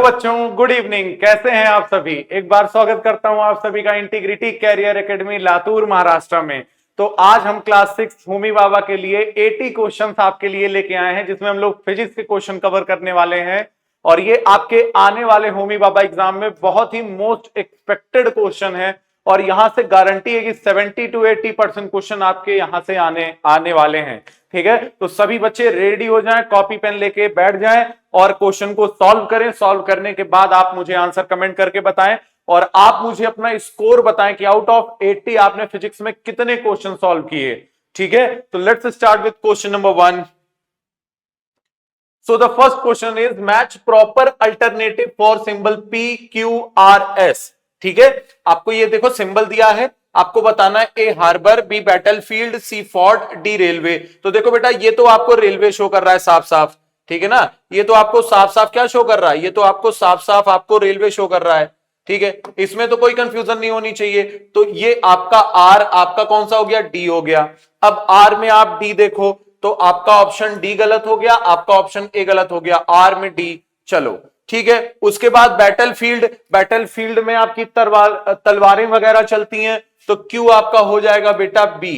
बच्चों, good evening. कैसे हैं आप सभी? एक बार स्वागत करता हूं आप सभी का integrity career academy Latur Maharashtra में। तो आज हम क्लास 6 होमी बाबा के लिए 80 क्वेश्चंस आपके लिए लेके आए हैं, जिसमें हम लोग फिजिक्स के क्वेश्चन कवर करने वाले हैं। और ये आपके आने वाले होमी बाबा एग्जाम में बहुत ही मोस्ट एक्सपेक्टेड क्वेश्चन है और यहां से गारंटी है कि 70 to 80% क्वेश्चन आपके यहां से आने वाले हैं। ठीक है, तो सभी बच्चे रेडी हो जाएं, कॉपी पेन लेके बैठ जाएं और क्वेश्चन को सॉल्व करें। सॉल्व करने के बाद आप मुझे आंसर कमेंट करके बताएं और आप मुझे अपना स्कोर बताएं कि आउट ऑफ 80 आपने फिजिक्स में कितने क्वेश्चन सॉल्व किए। ठीक है, तो let's start with question number 1। So the first question is match proper alternative for symbol P Q R S। ठीक है, आपको ये देखो सिंबल दिया है, आपको बताना है ए हार्बर, बी बैटलफील्ड, सी फोर्ट, डी रेलवे। तो देखो बेटा, ये तो आपको रेलवे शो कर रहा है साफ साफ, ठीक है ना। ये तो आपको साफ साफ क्या शो कर रहा है, ये तो आपको साफ साफ आपको रेलवे शो कर रहा है। ठीक है, इसमें तो कोई कंफ्यूजन नहीं होनी चाहिए। तो ये आपका आर, आपका कौन सा हो गया, डी हो गया। अब आर में आप डी देखो तो आपका ऑप्शन डी गलत हो गया, आपका ऑप्शन ए गलत हो गया, आर में डी। चलो ठीक है, उसके बाद बैटलफील्ड, बैटलफील्ड में आपकी तलवारें वगैरह चलती हैं, तो क्यू आपका हो जाएगा बेटा बी।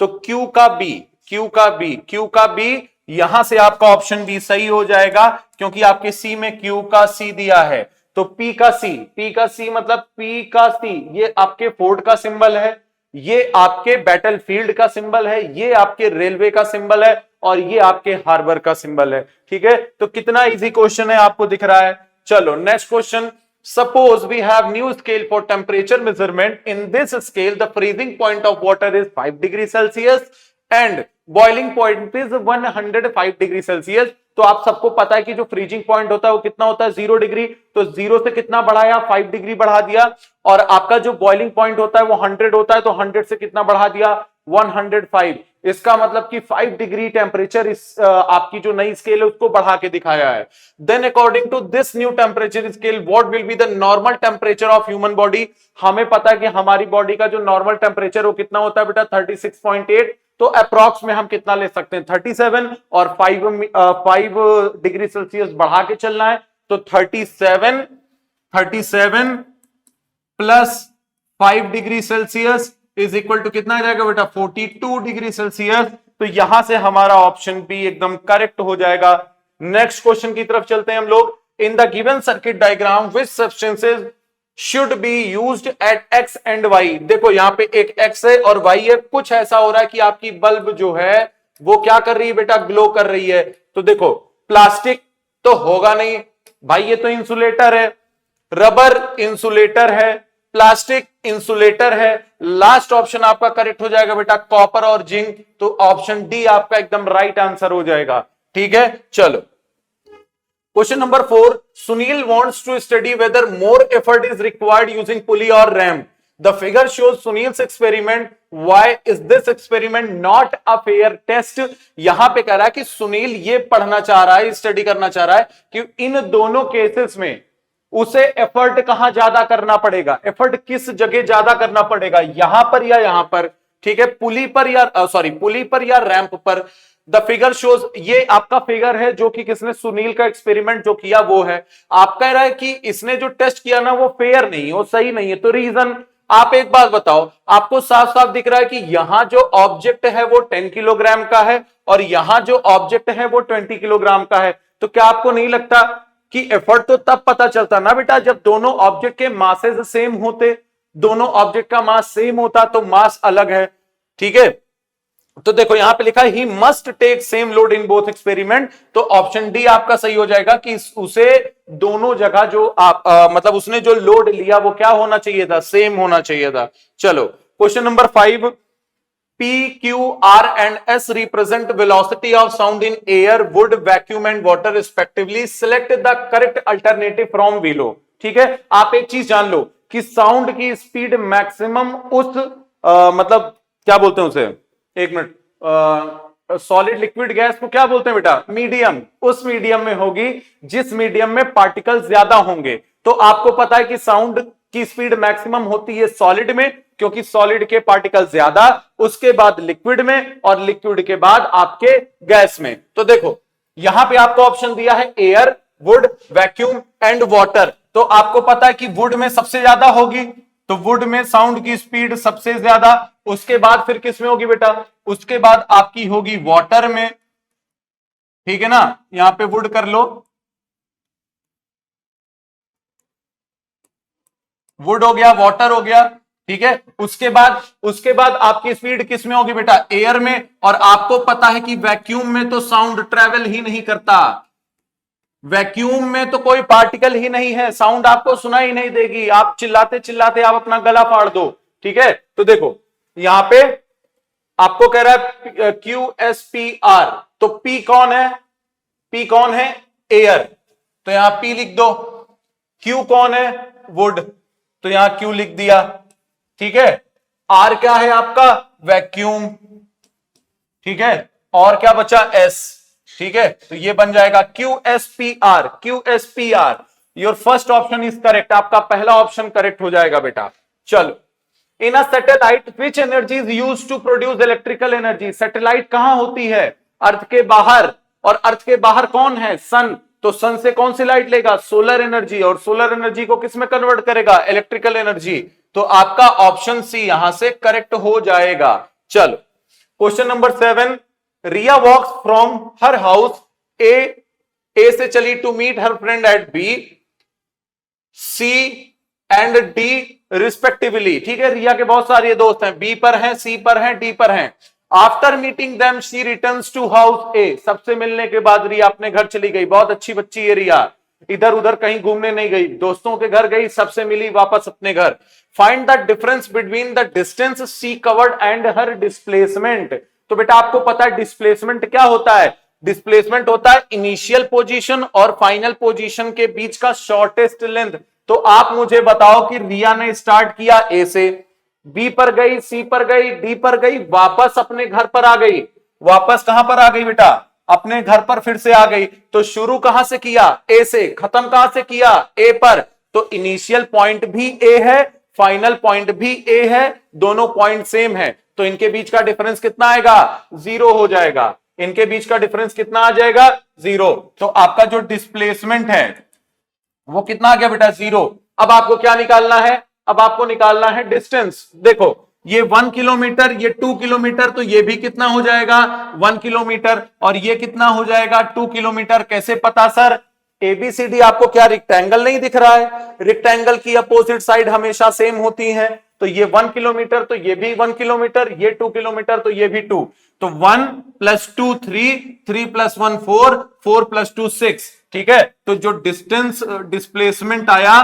तो क्यू का बी, क्यू का बी, क्यू का बी, यहां से आपका ऑप्शन बी सही हो जाएगा क्योंकि आपके सी में क्यू का सी दिया है। तो पी का सी, पी का सी मतलब पी का सी, ये आपके फोर्ट का सिंबल है, ये आपके बैटलफील्ड का सिंबल है, ये आपके रेलवे का सिंबल है और ये आपके हार्बर का सिंबल है। ठीक है, तो कितना इजी क्वेश्चन है आपको दिख रहा है। चलो next question. Suppose we have new scale for temperature measurement. In this scale the freezing point of water is 5 degree Celsius and boiling point is 105 degree Celsius. तो आप सबको पता है कि जो फ्रीजिंग पॉइंट होता है वो कितना होता है, 0 डिग्री। तो 0 से कितना बढ़ाया, 5 डिग्री बढ़ा दिया। और आपका जो बॉइलिंग पॉइंट होता है वो 100 होता है, तो 100 से कितना बढ़ा दिया, 105। इसका मतलब कि 5 डिग्री टेम्परेचर इस आपकी जो नई स्केल है उसको बढ़ा के दिखाया है। Then according to this new temperature scale what will be the normal temperature of human body. हमें पता है कि हमारी बॉडी का जो नॉर्मल टेम्परेचर वो कितना होता है बेटा, 36.8। तो अप्रॉक्स में हम कितना ले सकते हैं, 37 और 5 डिग्री सेल्सियस बढ़ा के चलना है। तो 37 plus 5 degree Celsius is equal to कितना आ जाएगा बेटा, 42 डिग्री सेल्सियस। तो यहां से हमारा ऑप्शन बी एकदम करेक्ट हो जाएगा। नेक्स्ट क्वेश्चन की तरफ चलते हैं हम लोग। In the given circuit diagram which substances should be used at X and Y. देखो यहां पे एक एक्स है और वाई है। कुछ ऐसा हो रहा है कि आपकी बल्ब जो है वो क्या कर रही है बेटा, ग्लो कर रही है। तो देखो प्लास्टिक तो होगा नहीं भाई, ये तो इंसुलेटर है, रबर इंसुलेटर है, प्लास्टिक इंसुलेटर है। लास्ट ऑप्शन आपका करेक्ट हो जाएगा बेटा कॉपर और जिंक। तो ऑप्शन डी आपका एकदम राइट आंसर हो जाएगा। ठीक है, चलो question number 4। Sunil wants to study whether more effort is required using pulley और ram. The figure shows Sunil's experiment, why is this experiment not a fair test. यहां पे कह रहा है कि सुनील ये पढ़ना चाह रहा है, स्टडी करना चाह रहा है कि इन दोनों केसेस में उसे एफर्ट कहां ज्यादा करना पड़ेगा, एफर्ट किस जगह ज्यादा करना पड़ेगा, यहां पर या यहां पर। ठीक है, पुली पर या पुली पर या रैंप पर। द फिगर शोज, ये आपका फिगर है जो कि किसने, सुनील का एक्सपेरिमेंट जो किया वो है। आप कह रहा है कि इसने जो टेस्ट किया ना वो फेयर नहीं है, वो सही नहीं है। तो रीजन, आप एक बात बताओ, आपको साफ साफ दिख रहा है कि यहां जो ऑब्जेक्ट है वो 10 किलोग्राम का है और यहां जो ऑब्जेक्ट है वो 20 किलोग्राम का है। तो क्या आपको नहीं लगता कि एफर्ट तो तब पता चलता ना बेटा जब दोनों ऑब्जेक्ट के मासेस सेम होते, दोनों ऑब्जेक्ट का मास सेम होता, तो मास अलग है। ठीक है, तो देखो यहां पे लिखा है he must take same load in both experiment. तो ऑप्शन डी आपका सही हो जाएगा कि उसे दोनों जगह जो मतलब उसने जो लोड लिया वो क्या होना चाहिए था, सेम होना चाहिए था। चलो question number 5। P, Q, R and S represent velocity of sound in air, wood, vacuum and water respectively. Select the correct alternative from below. ठीक है, आप एक चीज जान लो कि साउंड की स्पीड मैक्सिमम उस मतलब क्या बोलते हैं उसे, एक मिनट, सॉलिड लिक्विड गैस को क्या बोलते हैं बेटा, मीडियम। उस मीडियम में होगी जिस मीडियम में पार्टिकल्स ज्यादा होंगे। तो आपको पता है कि साउंड की स्पीड मैक्सिमम होती है सॉलिड में, क्योंकि सॉलिड के पार्टिकल ज्यादा, उसके बाद लिक्विड में और लिक्विड के बाद आपके गैस में। तो देखो यहां पे आपको ऑप्शन दिया है air, would, vacuum and water. तो आपको पता है कि वुड में सबसे ज्यादा होगी, तो वुड में साउंड की स्पीड सबसे ज्यादा, उसके बाद फिर किस में होगी बेटा, उसके बाद आपकी होगी वाटर में, ठीक है ना। यहां पे वुड कर लो, वुड हो गया, वाटर हो गया, ठीक है। उसके बाद आपकी स्पीड किस में होगी बेटा, एयर में। और आपको पता है कि वैक्यूम में तो साउंड ट्रेवल ही नहीं करता, वैक्यूम में तो कोई पार्टिकल ही नहीं है, साउंड आपको सुनाई ही नहीं देगी, आप चिल्लाते चिल्लाते आप अपना गला फाड़ दो, ठीक है। तो देखो यहां पे आपको कह रहा है QSPR, तो P कौन है, P कौन है, एयर, तो यहां P लिख दो। Q कौन है, वुड, तो यहां Q लिख दिया, ठीक है। R क्या है आपका, वैक्यूम, ठीक है। और क्या बचा, S, ठीक है। तो ये बन जाएगा QSPR, QSPR। Your first option is correct, आपका पहला ऑप्शन करेक्ट हो जाएगा बेटा। चलो, in a satellite which energy is use to produce electrical energy, satellite कहां होती है, अर्थ के बाहर, और अर्थ के बाहर कौन है, सन, तो सन से कौन सी लाइट लेगा, सोलर एनर्जी, और सोलर एनर्जी को किस में कन्वर्ट करेगा, इलेक्ट्रिकल एनर्जी। तो आपका ऑप्शन सी यहां से करेक्ट हो जाएगा। चलो, question number 7, Riya walks from her house A से चली to meet her friend at B, C and D respectively, ठीक है। रिया के बहुत सारे दोस्त हैं, बी पर हैं, सी पर हैं, डी पर हैं। After meeting them she returns to house A, सबसे मिलने के बाद रिया अपने घर चली गई, बहुत अच्छी बच्ची है रिया, इधर उधर कहीं घूमने नहीं गई, दोस्तों के घर गई, सबसे मिली, वापस अपने घर। Find the difference between the distance she covered and her displacement. तो बेटा आपको पता है डिस्प्लेसमेंट क्या होता है, डिस्प्लेसमेंट होता है इनिशियल पोजीशन और फाइनल पोजीशन के बीच का शॉर्टेस्ट लेंथ। तो आप मुझे बताओ कि रिया ने स्टार्ट किया ए से, बी पर गई, सी पर गई, डी पर गई, वापस अपने घर पर आ गई, वापस कहां पर आ गई बेटा, अपने घर पर फिर से आ गई। तो शुरू कहां से किया, ए से, खत्म कहां से किया, ए पर। तो इनिशियल पॉइंट भी ए है, फाइनल पॉइंट भी ए है, दोनों पॉइंट सेम है, तो इनके बीच का डिफरेंस कितना आएगा, 0 हो जाएगा। इनके बीच का डिफरेंस कितना आ जाएगा, 0। तो आपका जो डिस्प्लेसमेंट है वो कितना आ गया बेटा, 0। अब आपको क्या निकालना है, अब आपको निकालना है डिस्टेंस। देखो ये 1 किलोमीटर, ये 2 किलोमीटर, तो ये भी कितना हो जाएगा, 1 किलोमीटर, और ये कितना हो जाएगा, 2 किलोमीटर। कैसे पता सर, एबीसीडी आपको क्या रेक्टेंगल नहीं दिख रहा है, रेक्टेंगल की अपोजिट साइड हमेशा सेम होती है। तो ये 1 किलोमीटर, तो ये भी 1 किलोमीटर, ये 2 किलोमीटर, तो ये भी 2। तो 1 + 2 3, 3 + 1 4, 4 + 2 6, ठीक है। तो जो डिस्टेंस डिस्प्लेसमेंट आया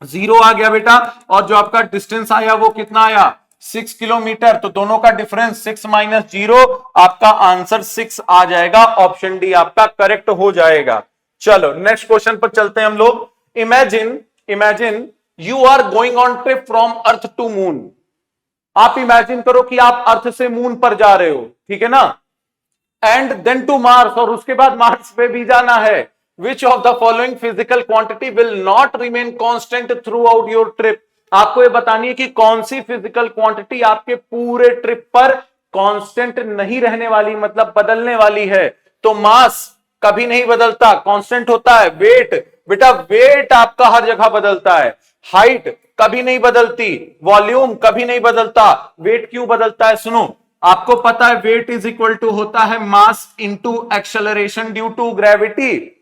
0 आ गया बेटा, और जो आपका डिस्टेंस आया वो कितना आया, 6 किलोमीटर। तो दोनों का डिफरेंस 6 - 0, आपका आंसर 6 आ जाएगा, ऑप्शन डी आपका करेक्ट हो जाएगा। चलो नेक्स्ट क्वेश्चन पर चलते हैं हम लोग। Imagine you are going on trip from earth to moon. आप इमेजिन करो कि आप अर्थ से मून पर जा रहे हो, ठीक है ना, एंड देन टू मार्स, और उसके बाद मार्स पे भी जाना है। विच of the following physical quantity will not remain constant through out your trip. आपको ये बतानी है कि कौन सी फिजिकल क्वांटिटी आपके पूरे ट्रिप पर कांस्टेंट नहीं रहने वाली, मतलब बदलने वाली है। तो मास कभी नहीं बदलता, कांस्टेंट होता है। वेट, बेटा वेट आपका हर जगह बदलता है। हाइट कभी नहीं बदलती, वॉल्यूम कभी नहीं बदलता। वेट क्यों बदलता है, सुनो, आपको पता है वेट इज इक्वल टू होता है mass into acceleration due to gravity,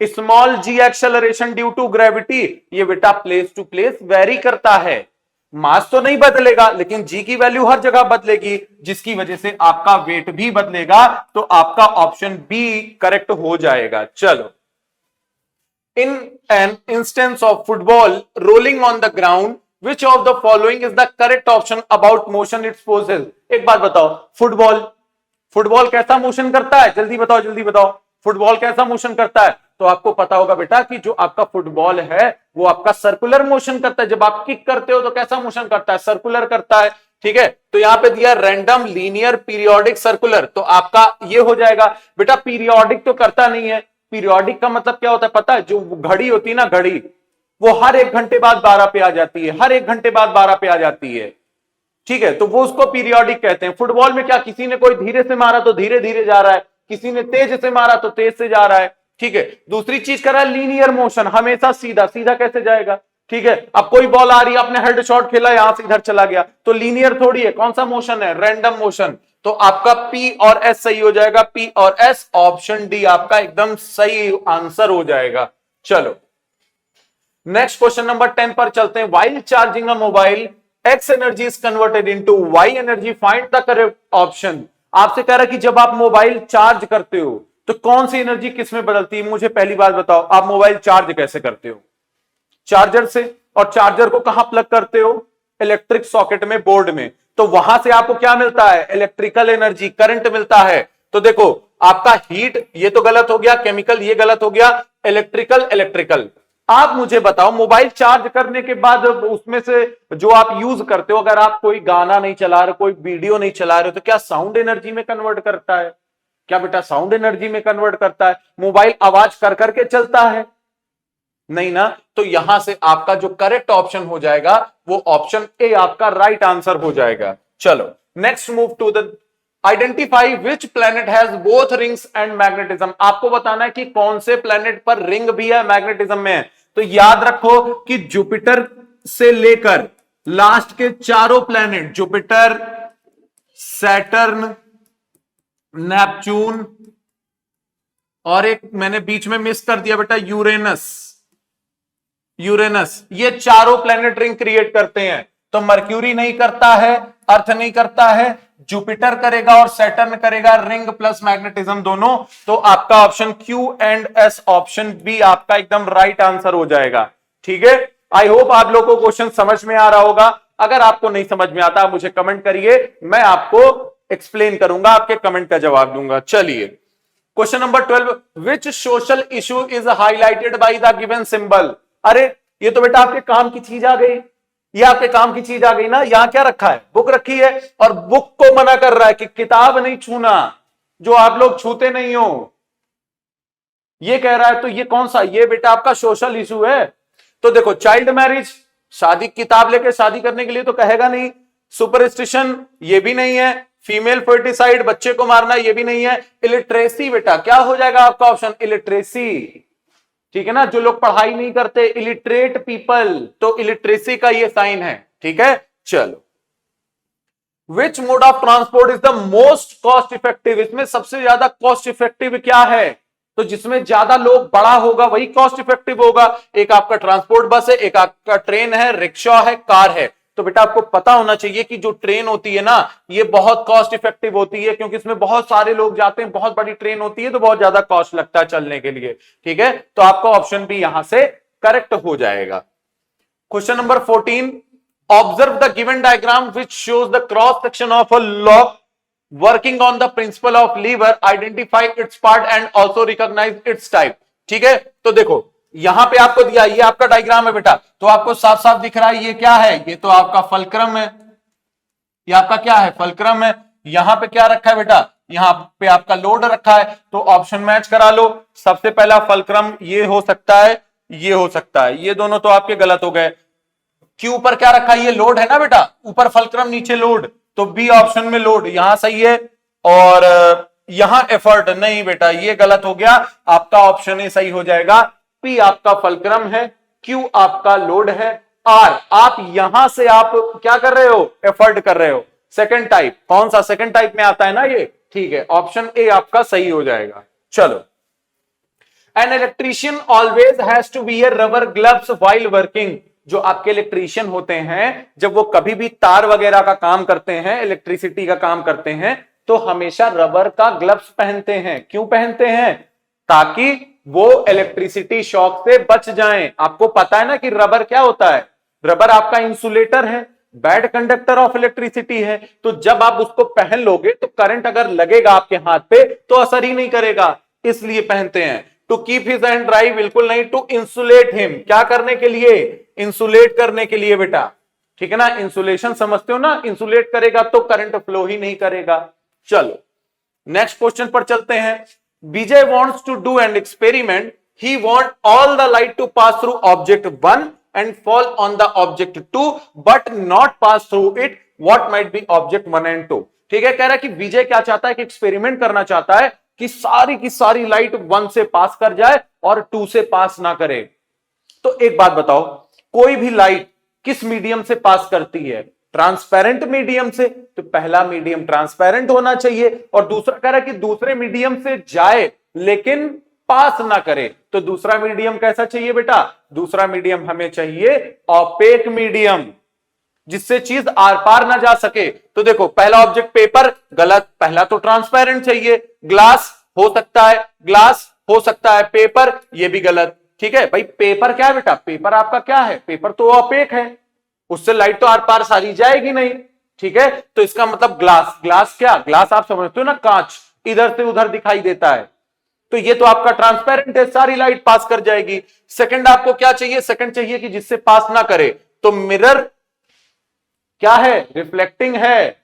small G acceleration due to gravity. ये बेटा प्लेस टू प्लेस वेरी करता है, मास तो नहीं बदलेगा लेकिन जी की वैल्यू हर जगह बदलेगी, जिसकी वजह से आपका वेट भी बदलेगा। तो आपका ऑप्शन बी करेक्ट हो जाएगा। चलो, in an instance of football rolling on the ground which of the following is the correct option about motion it possesses. एक बात बताओ, फुटबॉल, फुटबॉल कैसा मोशन करता है, जल्दी बताओ जल्दी बताओ, फुटबॉल कैसा मोशन करता है। तो आपको पता होगा बेटा कि जो आपका फुटबॉल है वो आपका सर्कुलर मोशन करता है। जब आप किक करते हो तो कैसा मोशन करता है, सर्कुलर करता है, ठीक है। तो यहां पे दिया रैंडम लीनियर पीरियोडिक सर्कुलर, तो आपका ये हो जाएगा। बेटा पीरियोडिक तो करता नहीं है, पीरियोडिक का मतलब क्या होता है पता है, जो घड़ी होती है ना, घड़ी वो हर 1 घंटे बाद 12 पे आ जाती है, हर 1 घंटे बाद 12 पे आ जाती है, ठीक है। तो वो उसको पीरियोडिक कहते हैं। फुटबॉल में क्या, किसी ने कोई धीरे से मारा तो धीरे धीरे जा रहा है, किसी ने तेज से मारा तो तेज से जा रहा है, ठीक है। दूसरी चीज कर रहा है लीनियर मोशन, हमेशा सीधा सीधा कैसे जाएगा, ठीक है। अब कोई बॉल आ रही है, आपने हेड शॉट खेला, यहां से इधर चला गया, तो लीनियर थोड़ी है, कौन सा मोशन है, रैंडम मोशन। तो आपका पी और एस सही हो जाएगा, पी और एस, ऑप्शन डी आपका एकदम सही आंसर हो जाएगा। चलो नेक्स्ट क्वेश्चन नंबर 10 पर चलते हैं। While charging a mobile, X energy is converted into Y energy, find the correct option. आपसे कह रहा है कि जब आप मोबाइल चार्ज करते हो तो कौन सी एनर्जी किस में बदलती है। मुझे पहली बात बताओ, आप मोबाइल चार्ज कैसे करते हो, चार्जर से, और चार्जर को कहां प्लग करते हो, इलेक्ट्रिक सॉकेट में, बोर्ड में, तो वहां से आपको क्या मिलता है, इलेक्ट्रिकल एनर्जी, करंट मिलता है। तो देखो आपका हीट, ये तो गलत हो गया, केमिकल ये गलत हो गया, इलेक्ट्रिकल इलेक्ट्रिकल। आप मुझे बताओ मोबाइल चार्ज करने के बाद उसमें से जो आप यूज करते हो, अगर आप कोई गाना नहीं चला रहे, कोई वीडियो नहीं चला रहे, तो क्या साउंड एनर्जी में कन्वर्ट करता है, क्या बेटा साउंड एनर्जी में कन्वर्ट करता है। मोबाइल आवाज कर करके चलता है, नहीं ना। तो यहां से आपका जो करेक्ट ऑप्शन हो जाएगा वो ऑप्शन ए आपका राइट आंसर हो जाएगा। चलो next move to the identify which planet has both rings and magnetism. आपको बताना है कि कौन से प्लेनेट पर रिंग भी है, मैग्नेटिज्म में है। तो याद रखो कि जुपिटर से लेकर लास्ट के चारों प्लेनेट, जुपिटर, सैटर्न, नेपच्यून, और एक मैंने बीच में मिस कर दिया बेटा, यूरेनस, यूरेनस, ये चारों प्लेनेट रिंग क्रिएट करते हैं। तो मर्क्यूरी नहीं करता है, अर्थ नहीं करता है, जुपिटर करेगा और सैटर्न करेगा, रिंग प्लस मैग्नेटिज्म दोनों। तो आपका option Q and S, option B आपका एकदम राइट आंसर हो जाएगा। ठीक है, आई होप आप लोगों को क्वेश्चन समझ में आ रहा होगा। अगर आपको नहीं समझ में आता मुझे कमेंट करिए, मैं आपको एक्सप्लेन करूंगा, आपके कमेंट का जवाब दूंगा। चलिए question number 12, which social issue is highlighted by the given symbol. अरे ये तो बेटा आपके काम की चीज आ गई, ये आपके काम की चीज आ गई ना। यहां क्या रखा है, बुक रखी है, और बुक को मना कर रहा है कि किताब नहीं छूना, जो आप लोग छूते नहीं हो, ये कह रहा है। तो ये कौन सा, ये बेटा आपका सोशल इशू है। तो देखो चाइल्ड मैरिज, शादी, किताब लेके शादी करने के लिए तो कहेगा नहीं। सुपरस्टिशन, ये भी नहीं है। फीमेल फर्टिसाइड, बच्चे को मारना, ये भी नहीं है। इलिटरेसी बेटा क्या हो जाएगा आपका ऑप्शन, इलिटरेसी, ठीक है ना। जो लोग पढ़ाई नहीं करते, इलिटरेट पीपल, तो इलिटरेसी का ये साइन है। ठीक है, चलो which mode of transport is the most cost effective. इसमें सबसे ज्यादा कॉस्ट इफेक्टिव क्या है, तो जिसमें ज्यादा लोग बड़ा होगा वही कॉस्ट इफेक्टिव होगा। एक आपका ट्रांसपोर्ट बस है, एक आपका ट्रेन है, रिक्शा है, कार है। तो बेटा आपको पता होना चाहिए कि जो ट्रेन होती है ना, ये बहुत कॉस्ट इफेक्टिव होती है, क्योंकि इसमें बहुत सारे लोग जाते हैं, बहुत बड़ी ट्रेन होती है, तो बहुत ज्यादा कॉस्ट लगता है चलने के लिए। ठीक है, तो आपका ऑप्शन भी यहां से करेक्ट हो जाएगा। Question number 14, observe the given diagram which shows the cross section of a lock working on the principle of lever, identify its part and also recognise its type. ठीक है, तो देखो यहां पे आपको दिया, ये आपका डायग्राम है बेटा, तो आपको साफ साफ दिख रहा है ये क्या है, ये तो आपका फलक्रम है, ये आपका क्या है, फलक्रम है। यहां पे क्या रखा है बेटा, यहां पे आपका लोड रखा है। तो ऑप्शन मैच करा लो। सबसे पहला फलक्रम ये हो सकता है, ये हो सकता है, ये दोनों तो आपके गलत हो गए। क्यों ऊपर क्या रखा है, ये लोड है ना बेटा, ऊपर फलक्रम नीचे लोड, तो बी ऑप्शन में लोड यहां सही है। और यहां एफर्ट नहीं बेटा, ये गलत हो गया। आपका ऑप्शन ए सही हो जाएगा। पी आपका फलक्रम है, क्यू आपका लोड है, आर आप यहां से आप क्या कर रहे हो, एफर्ट कर रहे हो। सेकंड टाइप, कौन सा सेकंड टाइप में आता है ना ये, ठीक है, ऑप्शन ए आपका सही हो जाएगा। चलो, an electrician always has to wear rubber gloves while working. जो आपके इलेक्ट्रीशियन होते हैं, जब वो कभी भी तार वगैरह का काम करते हैं, इलेक्ट्रिसिटी का काम करते हैं, तो हमेशा रबर का ग्लव्स पहनते हैं। क्यों पहनते हैं, ताकि वो इलेक्ट्रिसिटी शॉक से बच जाएं। आपको पता है ना कि रबर क्या होता है, रबर आपका इंसुलेटर है, बैड कंडक्टर ऑफ इलेक्ट्रिसिटी है। तो जब आप उसको पहन लोगे तो करंट अगर लगेगा आपके हाथ पे तो असर ही नहीं करेगा, इसलिए पहनते हैं। To keep his hand dry, बिल्कुल नहीं, टू इंसुलेट हिम, क्या करने के लिए, इंसुलेट करने के लिए बेटा। ठीक है ना, इंसुलेशन समझते हो ना, इंसुलेट करेगा तो करंट फ्लो ही नहीं करेगा। चलो नेक्स्ट क्वेश्चन पर चलते हैं। Vijay wants to do an experiment, he want all the light to pass through object 1 and fall on the object 2 but not pass through it, what might be object 1 and 2। ठीक है, कह रहा है कि विजय क्या चाहता है कि एक्सपेरिमेंट करना चाहता है, कि सारी की सारी लाइट 1 से पास कर जाए और 2 से पास ना करे। तो एक बात बताओ, कोई भी लाइट किस मीडियम से पास करती है? ट्रांसपेरेंट मीडियम से। तो पहला मीडियम ट्रांसपेरेंट होना चाहिए, और दूसरा कह रहा है कि दूसरे मीडियम से जाए लेकिन पास ना करे। तो दूसरा मीडियम कैसा चाहिए बेटा? दूसरा मीडियम हमें चाहिए ऑपेक मीडियम, जिससे चीज आर पार ना जा सके। तो देखो, पहला ऑब्जेक्ट पेपर, गलत। पहला तो ट्रांसपेरेंट चाहिए। ग्लास हो सकता है, ग्लास हो सकता है, पेपर ये भी गलत। ठीक है भाई, पेपर क्या है बेटा? पेपर आपका क्या है? पेपर तो ऑपेक है, उससे लाइट तो आर पार सारी जाएगी नहीं। ठीक है, तो इसका मतलब ग्लास। ग्लास क्या? ग्लास आप समझते हो ना, कांच इधर से उधर दिखाई देता है। तो ये तो आपका ट्रांसपेरेंट है, सारी लाइट पास कर जाएगी। सेकंड आपको क्या चाहिए? सेकंड चाहिए कि जिससे पास ना करे। तो मिरर क्या है? रिफ्लेक्टिंग है,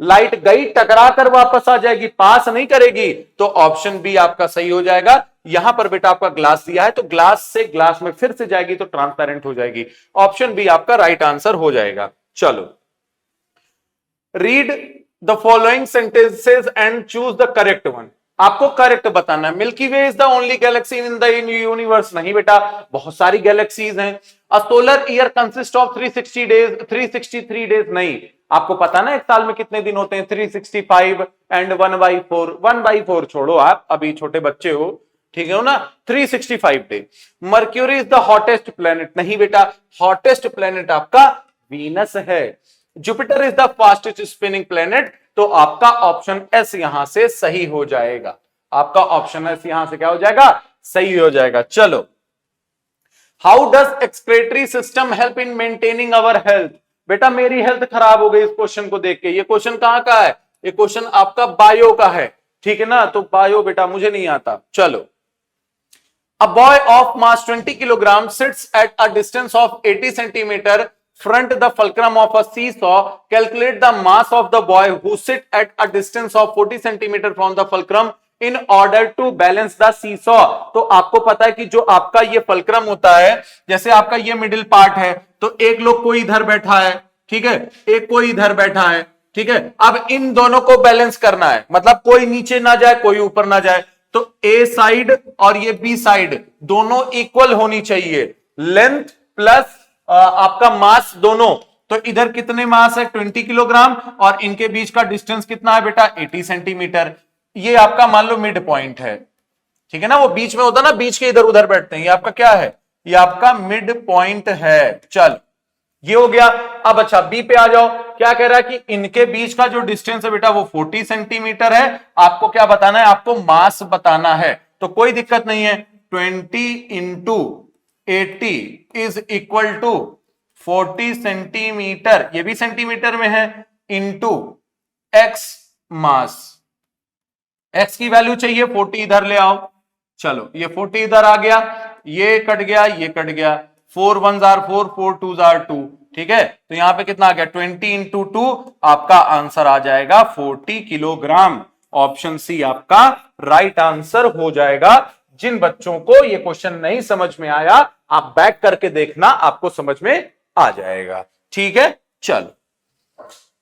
लाइट गई टकरा कर वापस आ जाएगी, पास नहीं करेगी। तो ऑप्शन बी आपका सही हो जाएगा। यहां पर बेटा आपका ग्लास दिया है, तो ग्लास से ग्लास में फिर से जाएगी तो ट्रांसपेरेंट हो जाएगी। ऑप्शन बी आपका राइट आंसर हो जाएगा। चलो, read the following sentences and choose the correct one. आपको करेक्ट बताना है। Milky way is the only Galaxy in the universe. नहीं बेटा, बहुत सारी गैलेक्सीज हैं। अ solar year consist of 360 days, 363 days. नहीं, आपको पता ना एक साल में कितने दिन होते हैं? 365 एंड 1/4। 1/4 छोड़ो, आप अभी छोटे बच्चे हो, ठीक है ना? 365 day. Mercury is the hottest planet. नहीं बेटा, हॉटेस्ट प्लेनेट आपका वीनस है। Jupiter is the fastest spinning planet. तो आपका ऑप्शन एस यहां से सही हो जाएगा। आपका ऑप्शन एस यहां से क्या हो जाएगा? सही हो जाएगा। चलो, how does excretory system help in maintaining our health? बेटा मेरी हेल्थ खराब हो गई इस क्वेश्चन को देख के। ये क्वेश्चन कहां का है? ये क्वेश्चन आपका बायो का है, ठीक है ना? तो बायो बेटा मुझे नहीं आता। चलो, a boy of mass 20 kilogram sits at a distance of 80 centimeter front the fulcrum of a seesaw. Calculate the mass of the boy who sit at a distance of 40 centimeter from the fulcrum in order to balance the seesaw. तो आपको पता है कि जो आपका ये fulcrum होता है, जैसे आपका ये मिडिल पार्ट है, तो एक लोग कोई इधर बैठा है, ठीक है, एक कोई इधर बैठा है, ठीक है। अब इन दोनों को बैलेंस करना है, मतलब कोई नीचे ना जाए कोई ऊपर ना जाए। तो ए साइड और ये बी साइड दोनों इक्वल होनी चाहिए, लेंथ प्लस आपका मास दोनों। तो इधर कितने मास है? 20 किलोग्राम, और इनके बीच का डिस्टेंस कितना है बेटा? 80 सेंटीमीटर। ये आपका मान लो मिड पॉइंट है, ठीक है ना? वो बीच में होता ना, बीच के इधर उधर बैठते हैं, ये आपका क्या है? ये आपका मिड पॉइंट है। चल, ये हो गया। अब अच्छा, बी पे आ जाओ। क्या कह रहा है कि इनके बीच का जो डिस्टेंस है बेटा वो 40 सेंटीमीटर है। आपको क्या बताना है? आपको मास बताना है। तो कोई दिक्कत नहीं है, 20 into 80 is equal to 40 centimetre, ये भी सेंटीमीटर में है, इंटू एक्स मास। एक्स की वैल्यू चाहिए 40, इधर ले आओ। चलो, ये 40 इधर आ गया, ये कट गया, ये कट गया। 4 1 जार 4, 4 2 जार 2, ठीक है। तो यहां पे कितना आ गया? 20 इंटू 2, आपका आंसर आ जाएगा 40 किलोग्राम। ऑप्शन सी आपका राइट आंसर हो जाएगा। जिन बच्चों को ये क्वेश्चन नहीं समझ में आया, आप बैक करके देखना, आपको समझ में आ जाएगा, ठीक है। चलो,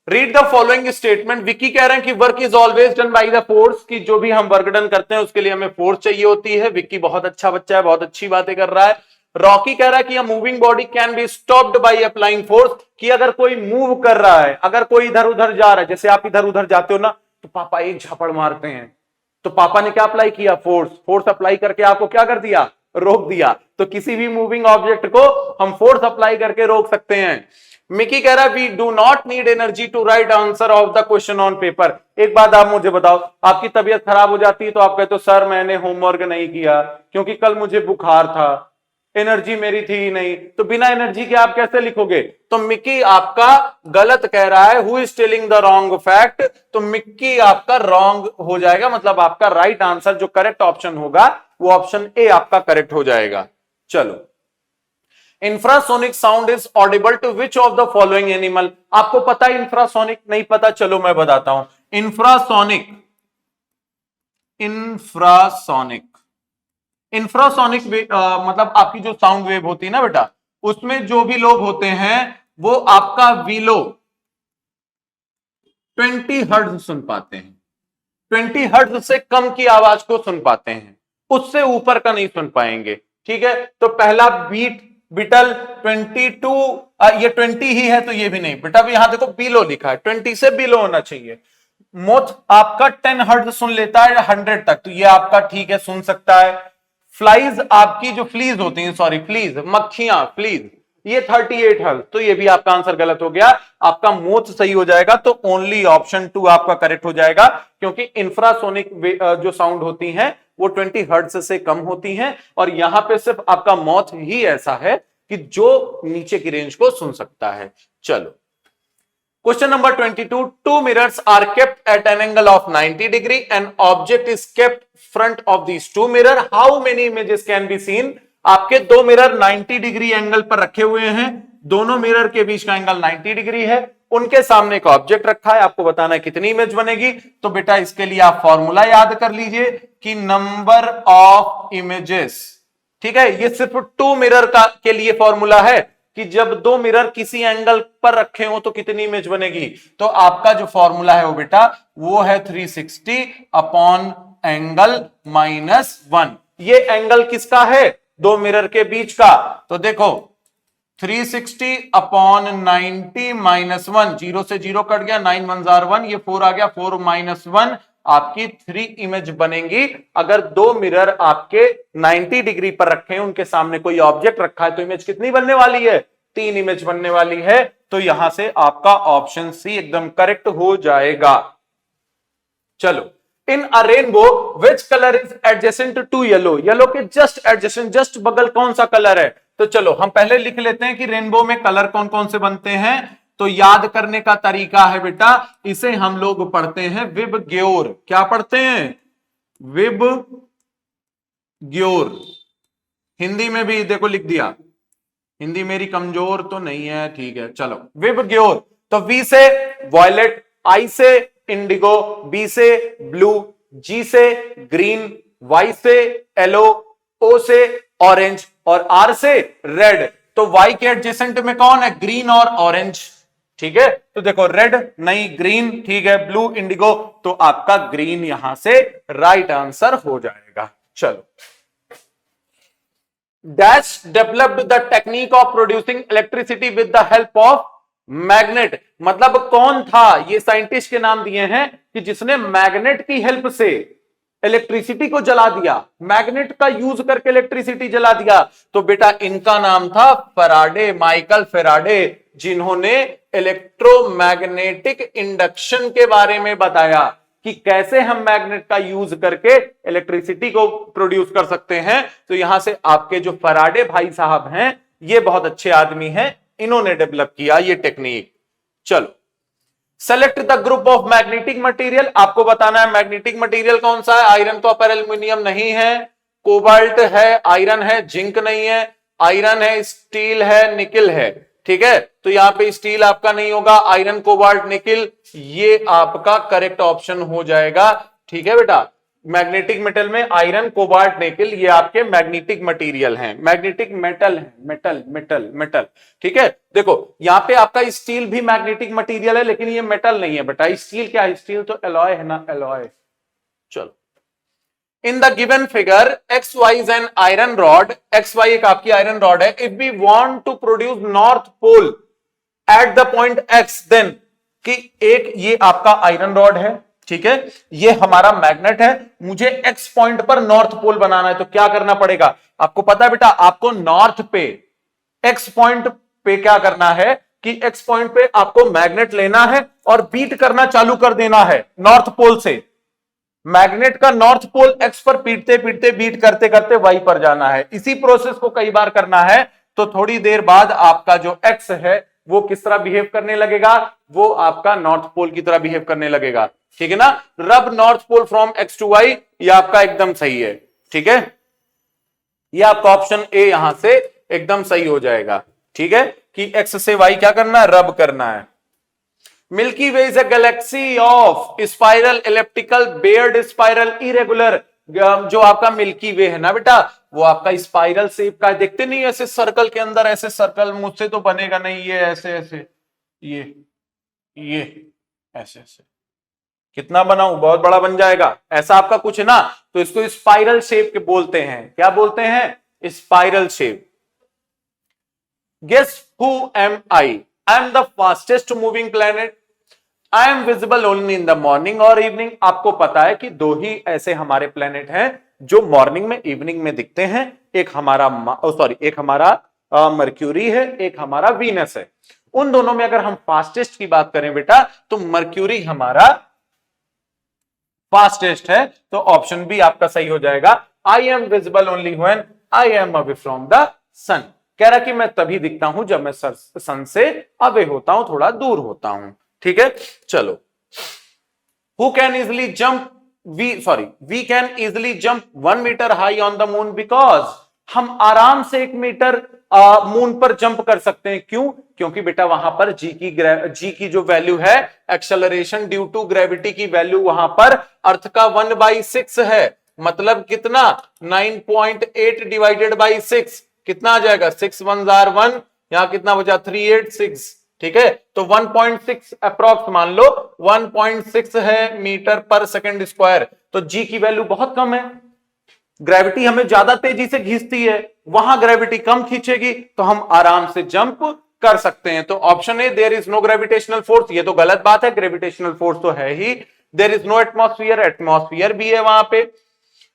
read the following statement. Vicky कह रहे हैं कि work is always done by the force, की जो भी हम वर्क डन करते हैं उसके लिए हमें फोर्स चाहिए होती है। विकी बहुत अच्छा बच्चा है, बहुत अच्छी बातें कर रहा है। रॉकी कह रहा है कि moving body can be stopped by applying force, कि अगर कोई मूव कर रहा है, अगर कोई इधर उधर जा रहा है, जैसे आप इधर उधर जाते हो ना, तो पापा एक झापड़ मारते हैं, तो पापा ने क्या अप्लाई किया? फोर्स। फोर्स अप्लाई करके आपको क्या कर दिया? रोक दिया। तो किसी भी मूविंग ऑब्जेक्ट को हम फोर्स अप्लाई करके रोक सकते हैं। मिकी कह रहा है we do not need energy to write answer of the question on paper. एक बात आप मुझे बताओ, आपकी तबीयत खराब हो जाती है तो आप कहते हो सर मैंने होमवर्क नहीं किया क्योंकि कल मुझे बुखार था, एनर्जी मेरी थी ही नहीं। तो बिना एनर्जी के आप कैसे लिखोगे? तो मिक्की आपका गलत कह रहा है, who is telling the wrong fact. तो मिक्की आपका रॉन्ग हो जाएगा, मतलब आपका राइट आंसर जो करेक्ट ऑप्शन होगा वो ऑप्शन ए आपका करेक्ट हो जाएगा। चलो, infrasonic sound is audible to which of the following animal. आपको पता है इंफ्रासोनिक? नहीं पता? चलो मैं बताता हूं। इंफ्रासोनिक, इंफ्रासोनिक, इंफ्रासोनिक मतलब आपकी जो साउंड वेव होती है ना बेटा, उसमें जो भी लोग होते हैं वो आपका विलो 20 हर्ट्ज सुन पाते हैं। 20 हर्ट्ज से कम की आवाज को सुन पाते हैं, उससे ऊपर का नहीं सुन पाएंगे। ठीक है, तो पहला बीटल 22, ये 20 ही है तो ये भी नहीं बेटा, यहां देखो बिलो लिखा है, 20 से बिलो होना चाहिए। मोथ आपका 10 हर्ट्ज सुन लेता है 100 तक, तो ये आपका ठीक है, सुन सकता है। फ्लाइज आपकी जो फ्लीज होती हैं, सॉरी फ्लीज, मक्खियां, फ्लीज, ये 38 हर्ट्ज, तो ये भी आपका आंसर गलत हो गया। आपका मोथ सही हो जाएगा, तो ओनली ऑप्शन 2 आपका करेक्ट हो जाएगा, क्योंकि इंफ्रासोनिक जो साउंड होती हैं वो 20 हर्ट्ज से कम होती हैं, और यहां पे सिर्फ आपका मोथ ही ऐसा है कि जो नीचे की रेंज को सुन सकता है। चलो question number 22, two mirrors are kept at an angle of 90 degree, an object is kept front of these two mirror, how many images can be seen? आपके दो मिरर 90 डिग्री एंगल पर रखे हुए हैं, दोनों मिरर के बीच का एंगल 90 डिग्री है, उनके सामने एक ऑब्जेक्ट रखा है, आपको बताना है कितनी इमेज बनेगी। तो बेटा इसके लिए आप फॉर्मूला याद कर लीजिए कि नंबर ऑफ इमेजेस, ठीक है, ये सिर्फ टू मिरर का के लिए फॉर्मूला है कि जब दो मिरर किसी एंगल पर रखे हो तो कितनी इमेज बनेगी। तो आपका जो फॉर्मूला है वो बेटा वो है 360 अपॉन एंगल -1। ये एंगल किसका है? दो मिरर के बीच का। तो देखो 360 अपॉन 90 -1, 0 से 0 कट गया, 9 1 जार 1, ये 4 आ गया, 4 -1, आपकी 3 इमेज बनेंगी। अगर दो मिरर आपके 90 डिग्री पर रखे हैं, उनके सामने कोई ऑब्जेक्ट रखा है, तो इमेज कितनी बनने वाली है? 3 इमेज बनने वाली है। तो यहां से आपका ऑप्शन सी एकदम करेक्ट हो जाएगा। चलो, in a rainbow which colour is adjacent to yellow? Yellow के जस्ट एडजेसेंट, जस्ट बगल कौन सा कलर है? तो चलो हम पहले लिख लेते हैं कि रेनबो में कलर कौन कौन से बनते हैं। तो याद करने का तरीका है बेटा, इसे हम लोग पढ़ते हैं विब ग्योर। क्या पढ़ते हैं? विब ग्योर। हिंदी में भी देखो लिख दिया, हिंदी मेरी कमजोर तो नहीं है, ठीक है। चलो विब ग्योर, तो वी से वॉयलेट, आई से इंडिगो, बी से ब्लू, जी से ग्रीन, वाई से येलो, ओ से ऑरेंज और आर से रेड। तो वाई के एडजेसेंट में कौन है? ग्रीन और ऑरेंज, ठीक है। तो देखो रेड नहीं, ग्रीन, ठीक है, ब्लू, इंडिगो, तो आपका ग्रीन यहां से राइट आंसर हो जाएगा। चलो, dash developed the technique of producing electricity with the help of magnet. मतलब कौन था ये साइंटिस्ट के नाम दिए हैं कि जिसने मैग्नेट की हेल्प से इलेक्ट्रिसिटी को जला दिया, मैग्नेट का यूज करके इलेक्ट्रिसिटी जला दिया। तो बेटा इनका नाम था फैराडे, माइकल फैराडे, जिन्होंने इलेक्ट्रोमैग्नेटिक इंडक्शन के बारे में बताया कि कैसे हम मैग्नेट का यूज करके इलेक्ट्रिसिटी को प्रोड्यूस कर सकते हैं। तो यहां से आपके जो फैराडे भाई साहब हैं, ये बहुत अच्छे आदमी हैं, इन्होंने डेवलप किया ये टेक्निक। चलो, select the group of magnetic material. आपको बताना है मैग्नेटिक मटेरियल कौन सा है। आयरन तो अपर एल्यूमिनियम नहीं है, कोबाल्ट है, आयरन है, जिंक नहीं है, आयरन है, स्टील है, निकिल है, ठीक है। तो यहां पे स्टील आपका नहीं होगा, आयरन, कोबाल्ट, निकिल, ये आपका करेक्ट ऑप्शन हो जाएगा, ठीक है बेटा। मैग्नेटिक मेटल में आयरन, कोबाल्ट, निकिल, ये आपके मैग्नेटिक मटेरियल हैं, मैग्नेटिक मेटल है, मेटल मेटल मेटल, ठीक है। देखो यहां पे आपका स्टील भी मैग्नेटिक मटेरियल है, लेकिन ये मेटल नहीं है बेटा। स्टील क्या है? स्टील तो एलॉय है ना, एलॉय। चलो, in the given figure x y is an iron rod, x y एक आपकी आयरन रॉड है। If we want to produce north pole at the point x, then, कि एक ये आपका आयरन रॉड है, ठीक है, ये हमारा मैग्नेट है, मुझे एक्स पॉइंट पर नॉर्थ पोल बनाना है, तो क्या करना पड़ेगा? आपको पता है बेटा, आपको नॉर्थ पे, एक्स पॉइंट पे क्या करना है कि एक्स पॉइंट पे आपको मैग्नेट लेना है और बीट करना चालू कर देना है नॉर्थ पोल से। मैग्नेट का नॉर्थ पोल एक्स पर पीटते पीटते, बीट करते करते वाई पर जाना है। इसी प्रोसेस को कई बार करना है, तो थोड़ी देर बाद आपका जो एक्स है वो किस तरह बिहेव करने लगेगा? वो आपका नॉर्थ पोल की तरह बिहेव करने लगेगा, ठीक है ना। Rub north pole from x to y, ये आपका एकदम सही है, ठीक है। ये आपका ऑप्शन ए यहां से एकदम सही हो जाएगा, ठीक है, कि एक्स से वाई क्या करना है? रब करना है। Milky way is a Galaxy of spiral, elliptical, Baird spiral, irregular. जो आपका मिल्की वे है ना बेटा, वो आपका स्पाइरल शेप का है। देखते नहीं ऐसे सर्कल के अंदर, ऐसे सर्कल मुझसे तो बनेगा नहीं, ये ऐसे ऐसे, ये ऐसे ऐसे, कितना बनाऊं, बहुत बड़ा बन जाएगा, ऐसा आपका कुछ है ना, तो इसको स्पाइरल शेप के बोलते हैं। क्या बोलते हैं? Spiral shape. Guess who am I am the fastest moving planet. I am visible only in the morning और इवनिंग। आपको पता है कि दो ही ऐसे हमारे प्लेनेट हैं जो मॉर्निंग में इवनिंग में दिखते हैं, एक हमारा एक हमारा मर्क्यूरी है, एक हमारा वीनस है। उन दोनों में अगर हम फास्टेस्ट की बात करें बेटा, तो मर्क्यूरी हमारा फास्टेस्ट है, तो ऑप्शन बी आपका सही हो जाएगा। I am visible only when I am away from the sun. कह रहा कि मैं तभी दिखता हूं जब मैं सन से अवे होता हूं, थोड़ा दूर होता हूं। ठीक है, चलो। Who can easily jump we can easily jump 1 metre high on the moon because हम आराम से 1 मीटर मून पर जंप कर सकते हैं। क्यों? क्योंकि बेटा वहां पर जी की जो वैल्यू है, एक्सेलरेशन ड्यू टू ग्रेविटी की वैल्यू वहां पर अर्थ का 1/6 है। मतलब कितना? 9.8 डिवाइडेड बाई 6 कितना आ जाएगा? 6 1 जार 1, यहां कितना बचा? 386। ठीक है, तो 1.6 अप्रॉक्स मान लो 1.6 है मीटर पर सेकंड स्क्वायर। तो जी की वैल्यू बहुत कम है, ग्रेविटी हमें ज्यादा तेजी से खींचती है, वहां ग्रेविटी कम खींचेगी, तो हम आराम से जंप कर सकते हैं। तो option A, there is no gravitational force, ये तो गलत बात है, ग्रेविटेशनल फोर्स तो है ही। There is no atmosphere, atmosphere भी है वहां पे।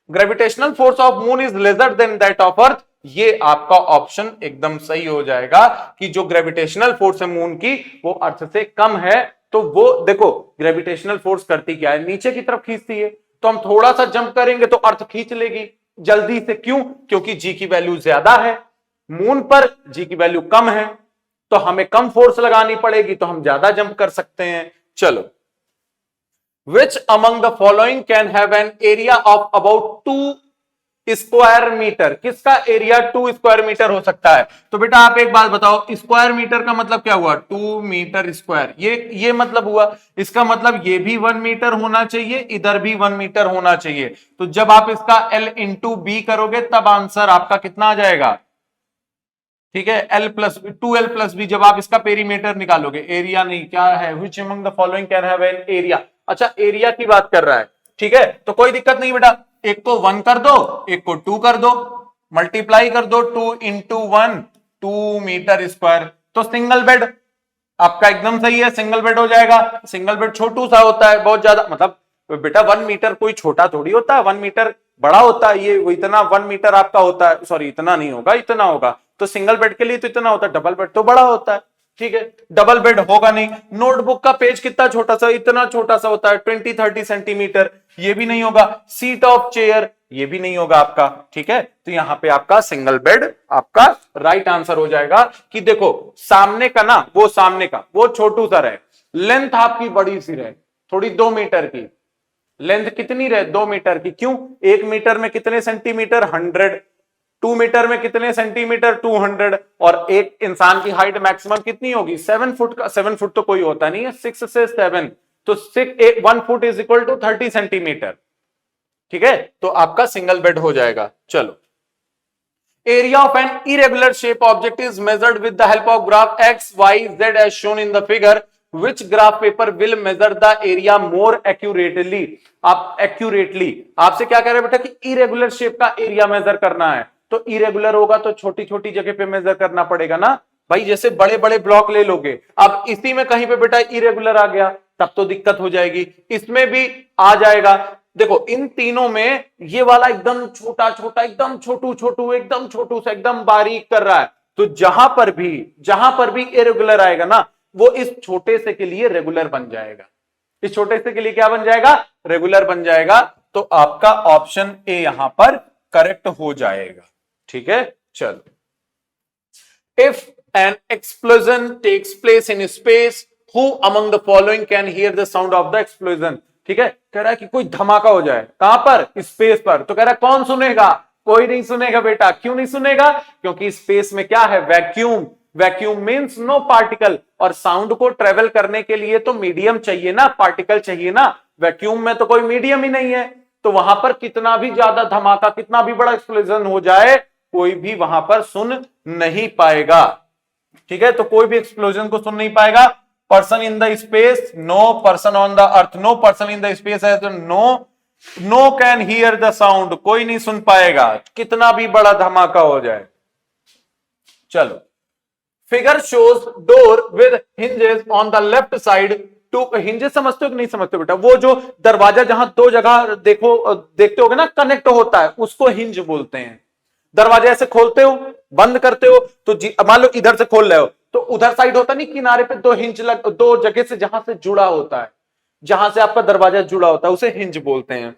Gravitational force of moon is lesser than that of earth, ये आपका ऑप्शन एकदम सही हो जाएगा कि जो ग्रेविटेशनल फोर्स है मून की वो अर्थ से कम है। तो वो देखो ग्रेविटेशनल फोर्स करती क्या है? नीचे की तरफ खींचती है, तो हम थोड़ा सा जंप करेंगे तो अर्थ खींच लेगी जल्दी से। क्यों? क्योंकि जी की वैल्यू ज्यादा है, मून पर जी की वैल्यू कम है, तो हमें कम फोर्स लगानी पड़ेगी, तो हम ज्यादा जंप कर सकते हैं। चलो, Which among the following can have an area of about 2 square metre? किसका एरिया 2 स्क्वायर मीटर हो सकता है? तो बेटा आप एक बात बताओ, स्क्वायर मीटर का मतलब क्या हुआ? 2 मीटर स्क्वायर, ये मतलब हुआ। इसका मतलब ये भी 1 मीटर होना चाहिए, इधर भी 1 मीटर होना चाहिए। तो जब आप इसका L इंटू बी करोगे तब आंसर आपका कितना आ जाएगा? ठीक है, L+2L+B। जब आप इसका पेरीमीटर निकालोगे, एरिया नहीं, क्या है? Which among the following can have an area? अच्छा, एरिया की बात कर रहा है। ठीक है, तो कोई दिक्कत नहीं बेटा, एक को 1 कर दो, एक को 2 कर दो, मल्टीप्लाई कर दो, 2 इंटू 1 2 मीटर स्क्वायर। तो सिंगल बेड आपका एकदम सही है, सिंगल बेड हो जाएगा। सिंगल बेड छोटू सा होता है, बहुत ज्यादा, मतलब बेटा 1 मीटर कोई छोटा थोड़ी होता है, 1 मीटर बड़ा होता है। ये इतना 1 मीटर आपका होता है, सॉरी इतना नहीं होगा, इतना होगा। तो सिंगल बेड के लिए तो इतना होता है, डबल बेड तो बड़ा होता है। ठीक है, डबल बेड होगा नहीं। नोटबुक का पेज कितना छोटा सा, इतना छोटा सा होता है, 20-30 सेंटीमीटर, ये भी नहीं होगा। सीट ऑफ चेयर, ये भी नहीं होगा आपका। ठीक है, तो यहां पे आपका सिंगल बेड आपका राइट आंसर हो जाएगा। कि देखो सामने का ना, वो सामने का वो छोटू सा रहे, लेंथ आपकी बड़ी सी रहे, थोड़ी 2 मीटर की लेंथ, कितनी रहे? 2 मीटर की। क्यों? 1 मीटर में कितने सेंटीमीटर? 100। 2 मीटर में कितने सेंटीमीटर? 200। और एक इंसान की हाइट मैक्सिमम कितनी होगी? 7 फुट का। 7 फुट तो कोई होता नहीं है, 6 से 7, तो 1 foot is equal to 30 centimetre. ठीक है, तो आपका सिंगल बेड हो जाएगा। चलो, area of an irregular shape object is measured with the help of graph x y z as shown in the figure. Which graph paper will measure the area more accurately? आप accurately, आपसे क्या कह रहे हैं बेटा कि irregular shape का area measure करना है। तो इरेगुलर होगा तो छोटी छोटी जगह पे मेजर करना पड़ेगा ना भाई। जैसे बड़े बड़े ब्लॉक ले लोगे, अब इसी में कहीं पे बेटा इरेगुलर आ गया तब तो दिक्कत हो जाएगी। इसमें भी आ जाएगा। देखो इन तीनों में ये वाला एकदम छोटा छोटा, एकदम छोटू छोटू, एकदम छोटू सा, एकदम बारीक कर रहा है। तो जहां पर भी इरेगुलर आएगा ना, वो इस छोटे से के लिए रेगुलर बन जाएगा। इस छोटे से के लिए क्या बन जाएगा? रेगुलर बन जाएगा। तो आपका ऑप्शन ए यहां पर करेक्ट हो जाएगा। ठीक है, चलो। If an explosion takes place in space, who among the following can hear the sound of the explosion? ठीक है, कह रहा है कि कोई धमाका हो जाए, कहां पर? स्पेस पर। तो कह रहा है कौन सुनेगा? कोई नहीं सुनेगा बेटा। क्यों नहीं सुनेगा? क्योंकि स्पेस में क्या है? Vacuum. Vacuum means no particle, और साउंड को ट्रेवल करने के लिए तो मीडियम चाहिए ना, पार्टिकल चाहिए ना। वैक्यूम में तो कोई मीडियम ही नहीं है, तो वहां पर कितना भी ज्यादा धमाका, कितना भी बड़ा एक्सप्लोजन हो जाए, कोई भी वहां पर सुन नहीं पाएगा। ठीक है, तो कोई भी एक्सप्लोजन को सुन नहीं पाएगा। Person in the space, no person on the earth, no person in the space है तो no can hear the sound, कोई नहीं सुन पाएगा कितना भी बड़ा धमाका हो जाए। चलो, figure shows door with hinges on the left side to, hinges समझते हो कि नहीं समझते हो बेटा? वो जो दरवाजा जहां दो जगह देखते होगे ना कनेक्ट होता है, उसको हिंज बोलते हैं। दरवाजा ऐसे खोलते हो, बंद करते हो, तो मान लो इधर से खोल रहे हो तो उधर साइड होता नहीं, किनारे पे दो हिंज दो जगह से जहां से जुड़ा होता है, जहां से आपका दरवाजा जुड़ा होता है, उसे हिंज बोलते हैं।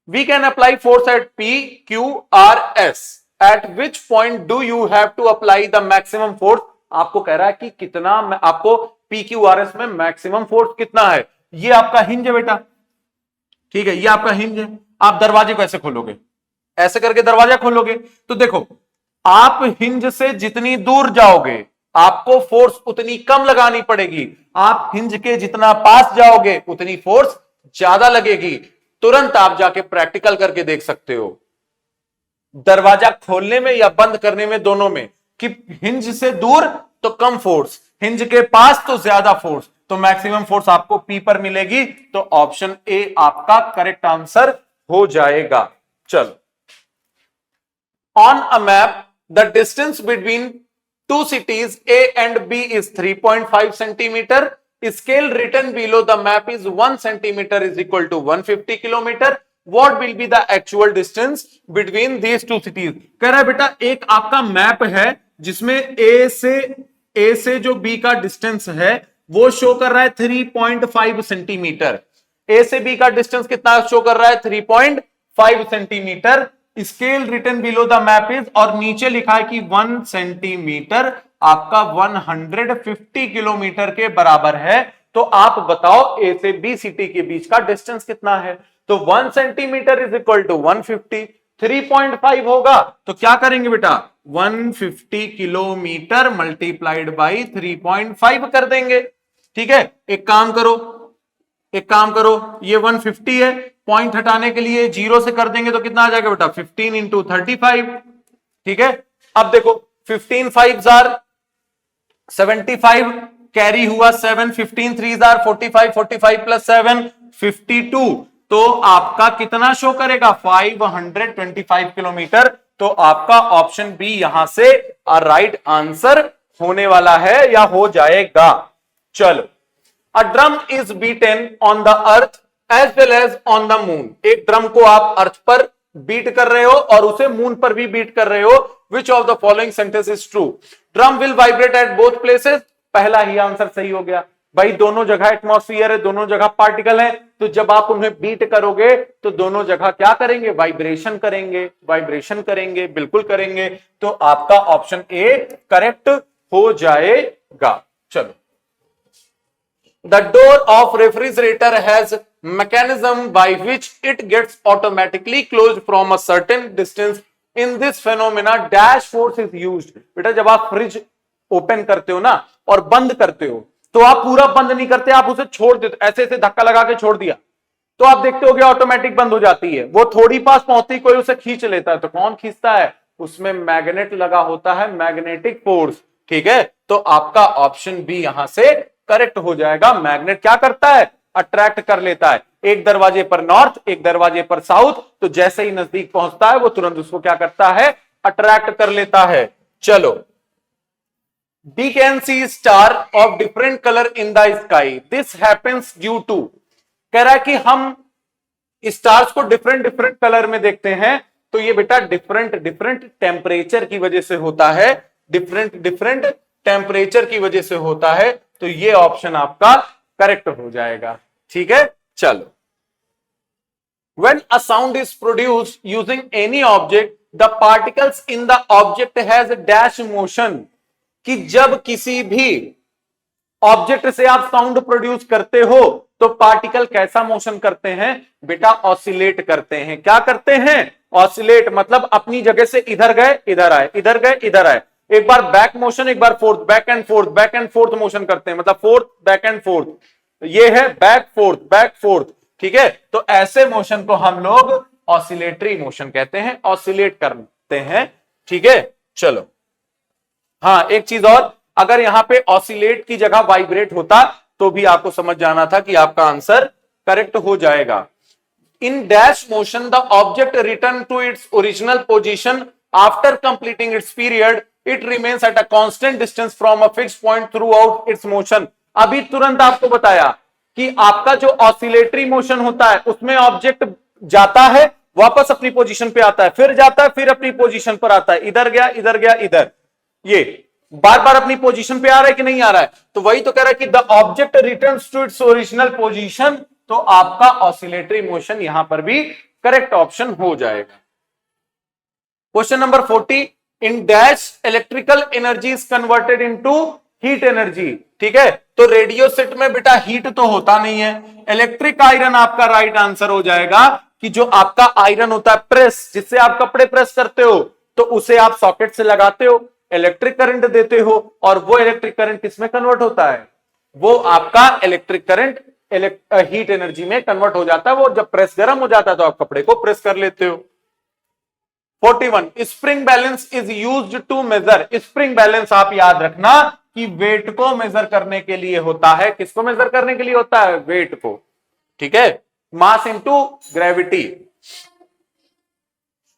We can apply force at P, Q, R, S. At which point do you have to apply the maximum force? आपको कह रहा है कि कितना आपको P, Q, R, S में मैक्सिमम फोर्स कितना है। ये आपका हिंज है बेटा, ठीक है, ये आपका हिंज है। आप दरवाजे को ऐसे खोलोगे, ऐसे करके दरवाजा खोलोगे, तो देखो आप हिंज से जितनी दूर जाओगे आपको फोर्स उतनी कम लगानी पड़ेगी, आप हिंज के जितना पास जाओगे उतनी फोर्स ज्यादा लगेगी। तुरंत आप जाके प्रैक्टिकल करके देख सकते हो, दरवाजा खोलने में या बंद करने में, दोनों में, कि हिंज से दूर तो कम फोर्स, हिंज के पास तो ज्यादा फोर्स, तो मैक्सिमम फोर्स आपको पी पर मिलेगी। तो ऑप्शन ए आपका करेक्ट आंसर हो जाएगा। चलो, on a map the distance between two cities A and B is 3.5 centimeter. Scale written below the map is 1 centimeter is equal to 150 kilometer. What will be the actual distance between these two cities? कह रहा है बेटा एक आपका map है जिसमें A से जो B का डिस्टेंस है वो शो कर रहा है 3.5 सेंटीमीटर। A से B का डिस्टेंस कितना शो कर रहा है? 3.5 centimetre. Scale written below the map is, और नीचे लिखा है कि 1 सेंटीमीटर आपका 150 किलोमीटर के बराबर है। तो आप बताओ ए से बी सिटी के बीच का डिस्टेंस कितना है? तो 1 सेंटीमीटर इज इक्वल टू 150, 3.5 होगा तो क्या करेंगे बेटा? 150 किलोमीटर मल्टीप्लाइड बाई 3.5 कर देंगे। ठीक है, एक काम करो, ये 150 है, पॉइंट हटाने के लिए जीरो से कर देंगे तो कितना आ जाएगा बेटा? 15 इंटू 35। ठीक है, अब देखो 15 5 जार 75, कैरी हुआ 7, 15 3 जार 45, 45 प्लस 7 52, तो आपका कितना शो करेगा? 525 किलोमीटर। तो आपका ऑप्शन बी यहां से राइट आंसर होने वाला है या हो जाएगा। चलो, A drum is beaten on the earth as well as on the moon. एक ड्रम को आप अर्थ पर बीट कर रहे हो और उसे मून पर भी बीट कर रहे हो। Which of the following sentence is true? Drum will vibrate at both places. पहला ही आंसर सही हो गया भाई, दोनों जगह एटमॉस्फेयर है, दोनों जगह पार्टिकल है, तो जब आप उन्हें बीट करोगे तो दोनों जगह क्या करेंगे? वाइब्रेशन करेंगे, बिल्कुल करेंगे। तो आपका ऑप्शन ए करेक्ट हो जाएगा। चलो, The door of refrigerator has mechanism by which it gets automatically closed from a certain distance. In this phenomena dash force is used. बेटा जब आप फ्रिज ओपन करते हो ना और बंद करते हो तो आप पूरा बंद नहीं करते, आप उसे छोड़ देते, ऐसे धक्का लगा के छोड़ दिया तो आप देखते हो कि ऑटोमेटिक बंद हो जाती है। वो थोड़ी पास पहुंचती कोई उसे खींच लेता है, तो कौन खींचता है? उसमें मैग्नेट लगा होता है, मैग्नेटिक फोर्स। ठीक है, तो आपका ऑप्शन बी यहां से करेक्ट हो जाएगा। मैग्नेट क्या करता है? अट्रैक्ट कर लेता है, एक दरवाजे पर नॉर्थ, एक दरवाजे पर साउथ, तो जैसे ही नजदीक पहुंचता है वो तुरंत उसको क्या करता है? अट्रैक्ट कर लेता है। चलो, we can see star of different color in the sky. This happens due to, कह रहा है कि हम स्टार्स को डिफरेंट कलर में देखते हैं, तो ये बेटा डिफरेंट टेम्परेचर की वजह से होता है, डिफरेंट टेम्परेचर की वजह से होता है। तो ये ऑप्शन आपका करेक्ट हो जाएगा। ठीक है, चलो, when a sound is produced using any object, the particles in the object has dash motion. कि जब किसी भी ऑब्जेक्ट से आप साउंड प्रोड्यूस करते हो तो पार्टिकल कैसा मोशन करते हैं? बेटा ऑसिलेट करते हैं। क्या करते हैं? ऑसिलेट, मतलब अपनी जगह से इधर गए इधर आए, इधर गए इधर आए, एक बार बैक मोशन, एक बार forth, back and forth motion करते हैं, मतलब फोर्थ बैक एंड फोर्थ, ये है बैक फोर्थ। ठीक है, तो ऐसे मोशन को हम लोग ऑसिलेटरी मोशन कहते हैं, ऑसिलेट करते हैं। ठीक है, चलो, हाँ एक चीज और, अगर यहां पे ऑसिलेट की जगह वाइब्रेट होता तो भी आपको समझ जाना था कि आपका आंसर करेक्ट हो जाएगा। In dash motion the object return to its original position after completing its period, it remains at a constant distance from a fixed point throughout its motion. अभी तुरंत आपको बताया कि आपका जो ऑसिलेटरी मोशन होता है उसमें ऑब्जेक्ट जाता है, वापस अपनी पोजीशन पे आता है, फिर जाता है, फिर अपनी पोजीशन पर आता है, इधर गया, इधर गया, इधर, ये बार बार अपनी पोजीशन पे आ रहा है कि नहीं आ रहा है। तो वही तो कह रहा है कि the object returns to its original position, तो आपका ऑसिलेटरी मोशन यहां पर भी करेक्ट ऑप्शन हो जाएगा। Question number 40, in dash electrical energy is converted into heat energy. ठीक है, तो रेडियो सेट में बेटा हीट तो होता नहीं है, इलेक्ट्रिक आयरन आपका राइट आंसर हो जाएगा कि जो आपका आयरन होता है प्रेस, जिससे आप कपड़े प्रेस करते हो, तो उसे आप सॉकेट से लगाते हो, इलेक्ट्रिक करंट देते हो, और वो इलेक्ट्रिक करंट किसमें कन्वर्ट होता है, वो आपका इलेक्ट्रिक करंट हीट एनर्जी में कन्वर्ट हो जाता है। वो जब प्रेस गर्म हो जाता है तो आप कपड़े को प्रेस कर लेते हो। 41, spring balance is used to measure. Spring balance आप याद रखना कि वेट को मेजर करने के लिए होता है। किसको मेजर करने के लिए होता है, वेट को। ठीक है, mass into gravity.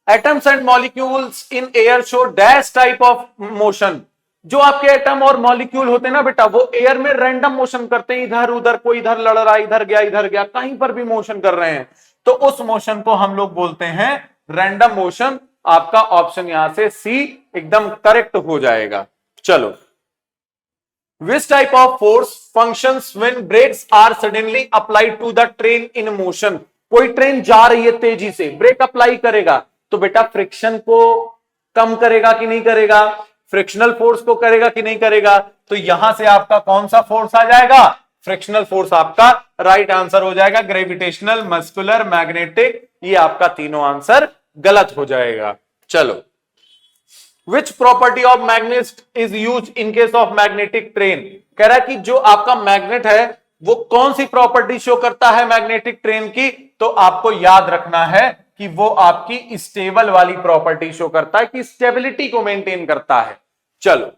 Atoms and molecules in air show dash type of motion. जो आपके एटम और मॉलिक्यूल होते हैं ना बेटा, वो एयर में रैंडम मोशन करते हैं, इधर उधर, कोई इधर लड़ रहा है, इधर गया, कहीं पर भी मोशन कर रहे हैं, तो उस मोशन को हम लोग बोलते हैं रैंडम मोशन। आपका ऑप्शन यहां से सी एकदम करेक्ट हो जाएगा। चलो, which type of force functions when brakes are suddenly applied to the train in motion. कोई ट्रेन जा रही है तेजी से, ब्रेक अप्लाई करेगा तो बेटा फ्रिक्शन को कम करेगा कि नहीं करेगा, फ्रिक्शनल फोर्स को करेगा कि नहीं करेगा। तो यहां से आपका कौन सा फोर्स आ जाएगा, फ्रिक्शनल फोर्स आपका राइट आंसर हो जाएगा। ग्रेविटेशनल, मस्कुलर, मैग्नेटिक, ये आपका तीनों आंसर गलत हो जाएगा। चलो, which property of magnet is use in case of magnetic train. कह रहा है कि जो आपका मैग्नेट है वो कौन सी प्रॉपर्टी शो करता है मैग्नेटिक ट्रेन की, तो आपको याद रखना है कि वो आपकी स्टेबल वाली प्रॉपर्टी शो करता है, कि स्टेबिलिटी को मेंटेन करता है। चलो,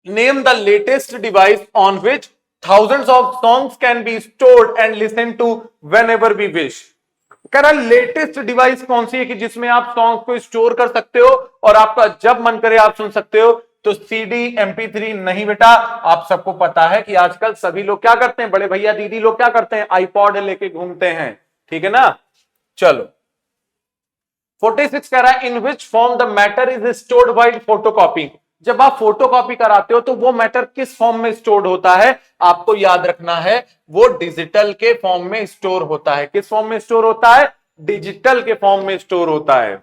name the latest device on which thousands of songs can be stored and listened to whenever we wish। कह रहा लेटेस्ट डिवाइस कौन सी है कि जिसमें आप सॉन्ग को स्टोर कर सकते हो और आपका जब मन करे आप सुन सकते हो। तो सीडी, MP3 नहीं बेटा। आप सबको पता है कि आजकल सभी लोग क्या करते हैं, बड़े भैया दीदी लोग क्या करते हैं, आईपॉड लेके घूमते हैं। ठीक है ना। चलो, 46 कह रहा है in which form the matter is stored while photocopy. जब आप फोटोकॉपी कराते हो तो वो मैटर किस फॉर्म में स्टोर्ड होता है, आपको याद रखना है वो डिजिटल के फॉर्म में स्टोर होता है। किस फॉर्म में स्टोर होता है, डिजिटल के फॉर्म में स्टोर होता है।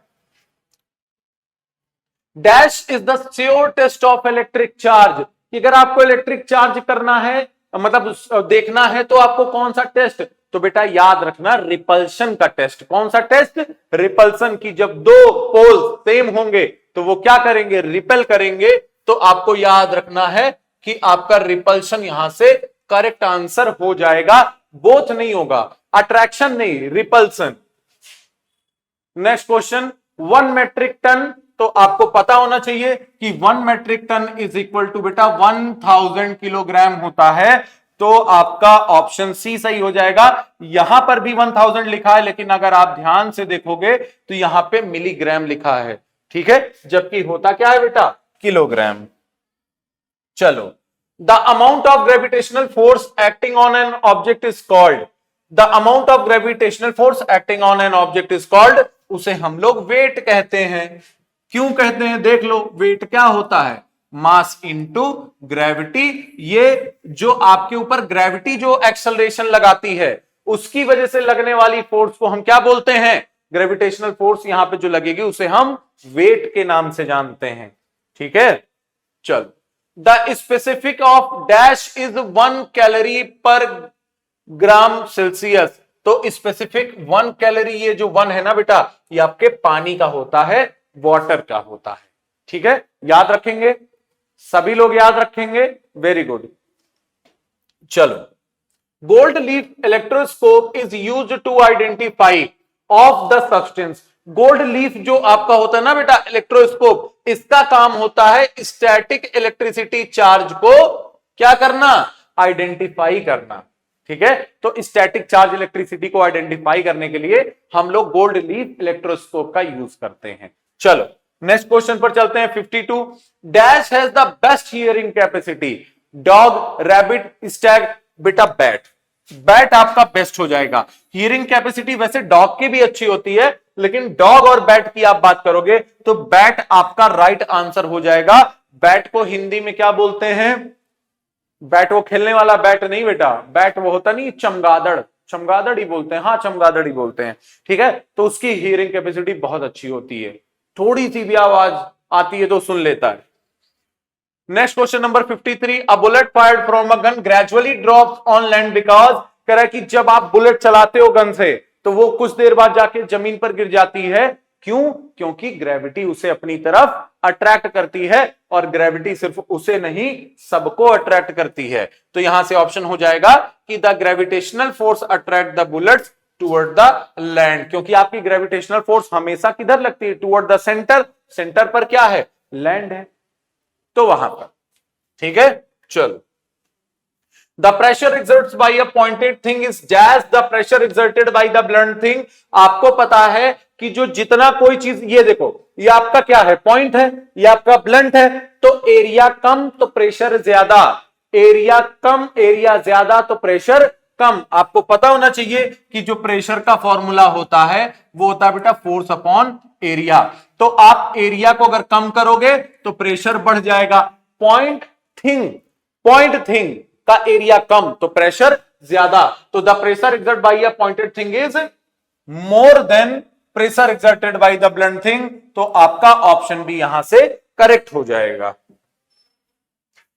Dash is the sure test of electric charge. अगर आपको इलेक्ट्रिक चार्ज करना है, मतलब देखना है, तो आपको कौन सा टेस्ट, तो बेटा याद रखना रिपल्शन का टेस्ट। कौन सा टेस्ट, रिपल्शन की। जब दो पोल सेम होंगे तो वो क्या करेंगे, रिपेल करेंगे। तो आपको याद रखना है कि आपका रिपल्शन यहां से करेक्ट आंसर हो जाएगा। बोथ नहीं होगा, अट्रैक्शन नहीं, repulsion. Next question, 1 metric ton. तो आपको पता होना चाहिए कि 1 metric ton is equal to बेटा 1000 किलोग्राम होता है। तो आपका ऑप्शन सी सही हो जाएगा। यहां पर भी 1000 लिखा है, लेकिन अगर आप ध्यान से देखोगे तो यहां पे मिलीग्राम लिखा है। ठीक है, जबकि होता क्या है बेटा, किलोग्राम। चलो, the amount of gravitational force acting on an object is called. The amount of gravitational force acting on an object is called, उसे हम लोग वेट कहते हैं। क्यों कहते हैं, देख लो, वेट क्या होता है, मास इनटू ग्रेविटी। ये जो आपके ऊपर ग्रेविटी जो एक्सेलरेशन लगाती है उसकी वजह से लगने वाली फोर्स को हम क्या बोलते हैं, ग्रेविटेशनल फोर्स। यहां पे जो लगेगी उसे हम वेट के नाम से जानते हैं। ठीक है, चलो, the specific of dash is 1 calorie पर ग्राम सेल्सियस। तो स्पेसिफिक 1 कैलोरी, ये जो 1 है ना बेटा, ये आपके पानी का होता है, वाटर का होता है। ठीक है, याद रखेंगे, सभी लोग याद रखेंगे, वेरी गुड। चलो, gold leaf electroscope is used to identify of the substance. Gold leaf जो आपका होता है ना बेटा इलेक्ट्रोस्कोप, इसका काम होता है स्टैटिक इलेक्ट्रिसिटी चार्ज को क्या करना, आइडेंटिफाई करना। ठीक है, तो स्टैटिक चार्ज इलेक्ट्रिसिटी को आइडेंटिफाई करने के लिए हम लोग गोल्ड लीफ इलेक्ट्रोस्कोप का यूज करते हैं। चलो नेक्स्ट क्वेश्चन पर चलते हैं। 52 dash has the best hearing capacity, dog, rabbit, Stag, बेटा बैट। बैट आपका बेस्ट हो जाएगा। हियरिंग कैपेसिटी वैसे डॉग की भी अच्छी होती है, लेकिन डॉग और बैट की आप बात करोगे तो बैट आपका राइट आंसर हो जाएगा। बैट को हिंदी में क्या बोलते हैं, बैट वो खेलने वाला बैट नहीं बेटा, बैट वो होता नहीं चमगादड़, चमगादड़ ही बोलते हैं, हाँ चमगादड़ ही बोलते हैं। ठीक है, तो उसकी हियरिंग कैपेसिटी बहुत अच्छी होती है, थोड़ी सी भी आवाज आती है तो सुन लेता है। Next question number 53, a bullet fired from a gun gradually drops on land because, कह रहा है कि जब आप बुलेट चलाते हो गन से तो वो कुछ देर बाद जाके जमीन पर गिर जाती है। क्यों, क्योंकि ग्रेविटी उसे अपनी तरफ अट्रैक्ट करती है, और ग्रेविटी सिर्फ उसे नहीं सबको अट्रैक्ट करती है। तो यहां से ऑप्शन हो जाएगा कि the gravitational force attract the bullets toward the land, क्योंकि आपकी ग्रेविटेशनल फोर्स हमेशा किधर लगती है, टुवर्ड द सेंटर। सेंटर पर क्या है, लैंड है, तो वहां पर। ठीक है, चलो the pressure exerts by a pointed thing is dash the pressure exerted by the blunt thing. आपको पता है कि जो जितना कोई चीज, ये देखो ये आपका क्या है, पॉइंट है, ये आपका ब्लंट है, तो एरिया कम तो प्रेशर ज्यादा, एरिया कम एरिया ज्यादा तो प्रेशर कम। आपको पता होना चाहिए कि जो प्रेशर का फॉर्मूला होता है वो होता है बेटा फोर्स अपॉन एरिया। तो आप एरिया को अगर कम करोगे तो प्रेशर बढ़ जाएगा। पॉइंट थिंग, पॉइंट थिंग का एरिया कम तो प्रेशर ज्यादा, तो the pressure exert by a pointed thing is more than pressure exerted by the blunt thing. तो आपका ऑप्शन भी यहां से करेक्ट हो जाएगा।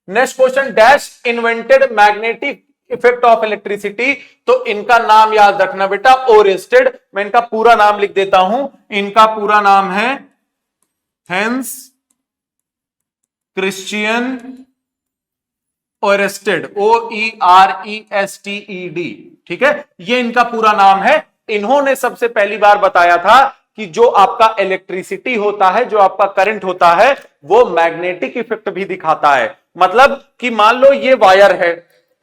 Next question, dash invented magnetic effect of electricity. तो इनका नाम याद रखना बेटा, ओरेस्टेड। मैं इनका पूरा नाम लिख देता हूं, इनका पूरा नाम है हेंस क्रिश्चियन ओरेस्टेड, OERESTED। ठीक है, ये इनका पूरा नाम है। इन्होंने सबसे पहली बार बताया था कि जो आपका इलेक्ट्रिसिटी होता है, जो आपका करंट होता है, वो मैग्नेटिक इफेक्ट भी दिखाता है। मतलब कि मान लो ये वायर है,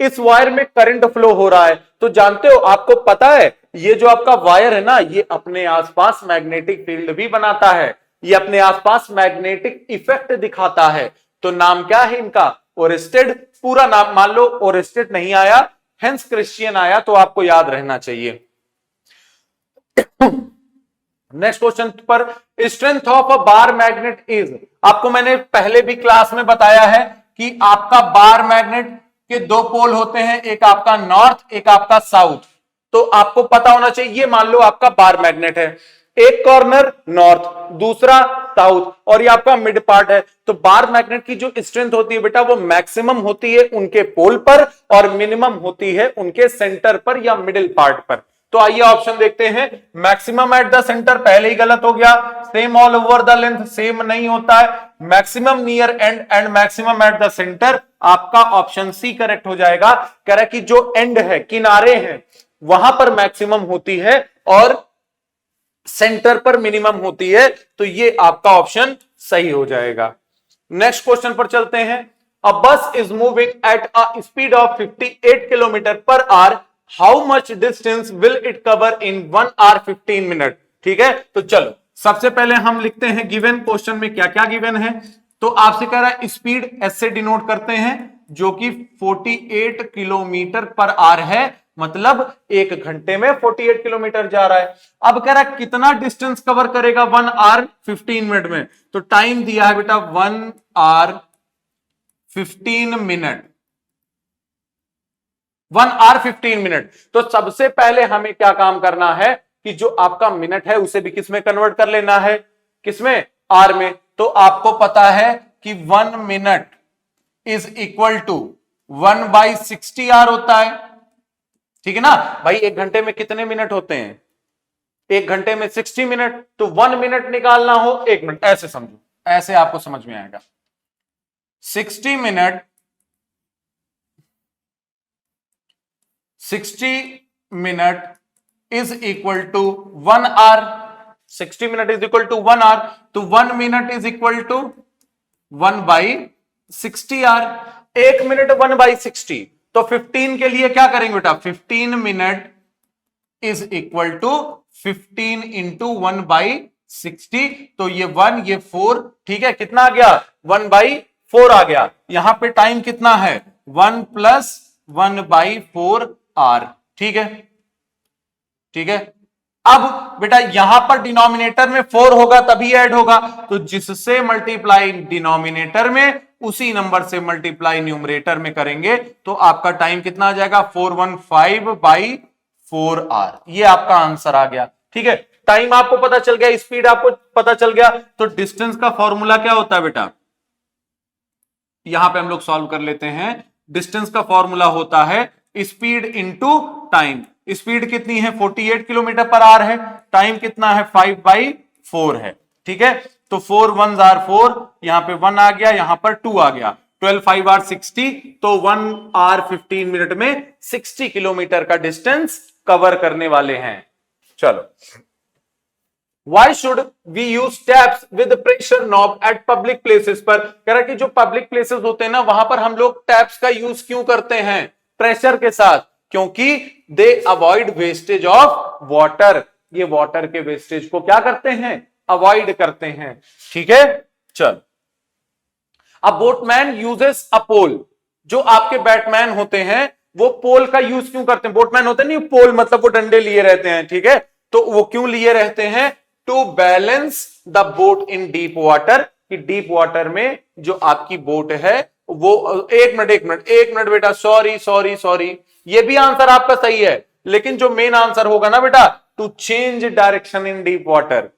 इस वायर में करंट फ्लो हो रहा है, तो जानते हो, आपको पता है ये जो आपका वायर है ना, ये अपने आसपास मैग्नेटिक फील्ड भी बनाता है, ये अपने आसपास मैग्नेटिक इफेक्ट दिखाता है। तो नाम क्या है इनका, ओरेस्टेड। पूरा नाम मान लो ओरेस्टेड नहीं आया, हेंस क्रिश्चियन आया, तो आपको याद रहना चाहिए। नेक्स्ट क्वेश्चन पर, strength of a bar magnet is. आपको मैंने पहले भी क्लास में बताया है कि आपका बार मैग्नेट के दो पोल होते हैं, एक आपका नॉर्थ एक आपका साउथ। तो आपको पता होना चाहिए, ये मान लो आपका बार मैग्नेट है, एक कॉर्नर नॉर्थ दूसरा साउथ, और ये आपका मिड पार्ट है। तो बार मैग्नेट की जो स्ट्रेंथ होती है बेटा, वो मैक्सिमम होती है उनके पोल पर और मिनिमम होती है उनके सेंटर पर या मिडिल पार्ट पर। तो आइए ऑप्शन देखते हैं। मैक्सिमम एट द सेंटर पहले ही गलत हो गया, same all over the length same नहीं होता है, maximum near and and maximum at the centre. आपका ऑप्शन सी करेक्ट हो जाएगा। कह रहा है कि जो एंड है, किनारे हैं, वहां पर मैक्सिमम होती है और सेंटर पर मिनिमम होती है, तो ये आपका ऑप्शन सही हो जाएगा। नेक्स्ट क्वेश्चन पर चलते हैं। अ बस is moving at a speed of 58 kilometre per hour, how much distance will it cover in 1 hour 15 minute. ठीक है, तो चलो सबसे पहले हम लिखते हैं गिवन क्वेश्चन में क्या क्या गिवन है। तो आपसे कह रहा है स्पीड एस से डिनोट करते हैं, जो कि 48 किलोमीटर पर आवर है, मतलब एक घंटे में 48 किलोमीटर जा रहा है। अब कह रहा है कितना डिस्टेंस कवर करेगा 1 hour 15 मिनट में। तो टाइम दिया है बेटा 1 hour 15 मिनट, 1 hour 15 मिनट। तो सबसे पहले हमें क्या काम करना है कि जो आपका मिनट है उसे भी किसमें कन्वर्ट कर लेना है, किसमें, आर में। तो आपको पता है कि 1 मिनट इज इक्वल टू 1/60 होता है। ठीक है ना भाई, एक घंटे में कितने मिनट होते हैं, एक घंटे में 60 मिनट। तो 1 मिनट निकालना हो 1 मिनट, ऐसे समझो, ऐसे आपको समझ में आएगा। 60 minute, 60 minute is equal to 1 hour 60 minute is equal to 1 hour, तो 1 minute is equal to 1/60 hour. 1 minute 1/60, तो 15 के लिए क्या करेंगे बेटा, 15 minute is equal to 15 into 1/60, तो ये 1 ये 4, ठीक है, कितना आ गया 1/4 आ गया। यहां पे टाइम कितना है 1 + 1/4 आर, ठीक है, ठीक है। अब बेटा यहां पर डिनोमिनेटर में 4 होगा तभी ऐड होगा, तो जिससे मल्टीप्लाई डिनोमिनेटर में उसी नंबर से मल्टीप्लाई न्यूमरेटर में करेंगे, तो आपका टाइम कितना आ जाएगा 415/4 आर, ये आपका आंसर आ गया, ठीक है। टाइम आपको पता चल गया, स्पीड आपको पता चल गया, तो डिस्टेंस का फॉर्मूला क्या होता है बेटा, यहां पे हम लोग सॉल्व कर लेते हैं। डिस्टेंस का फॉर्मूला होता है स्पीड इंटू टाइम। स्पीड कितनी है 48 किलोमीटर पर आवर है, टाइम कितना है 5/4 है, ठीक है। तो 4 1 आर 4, यहां पे 1 आ गया, यहां पर 2 आ गया, 12 5 आर 60, तो 1 आवर 15 मिनट में 60 किलोमीटर का डिस्टेंस कवर करने वाले हैं। चलो, Why should we use taps with pressure knob at public places? पर कह रहा कि जो पब्लिक प्लेसेस होते हैं ना, वहां पर हम लोग टैप्स का यूज क्यों करते हैं प्रेशर के साथ, क्योंकि दे अवॉइड वेस्टेज ऑफ वाटर, ये वाटर के वेस्टेज को क्या करते हैं अवॉइड करते हैं, ठीक है। चल, अब बोटमैन यूजेस अ पोल, जो आपके बैटमैन होते हैं वो पोल का यूज क्यों करते हैं, बोटमैन होते हैं नहीं, पोल मतलब वो डंडे लिए रहते हैं, ठीक है, तो वो क्यों लिए रहते हैं, to balance the boat in deep water, कि डीप वाटर में जो आपकी बोट है वो, एक मिनट बेटा, सॉरी, ये भी आंसर आपका सही है, लेकिन जो मेन आंसर होगा ना बेटा, to change direction in deep water,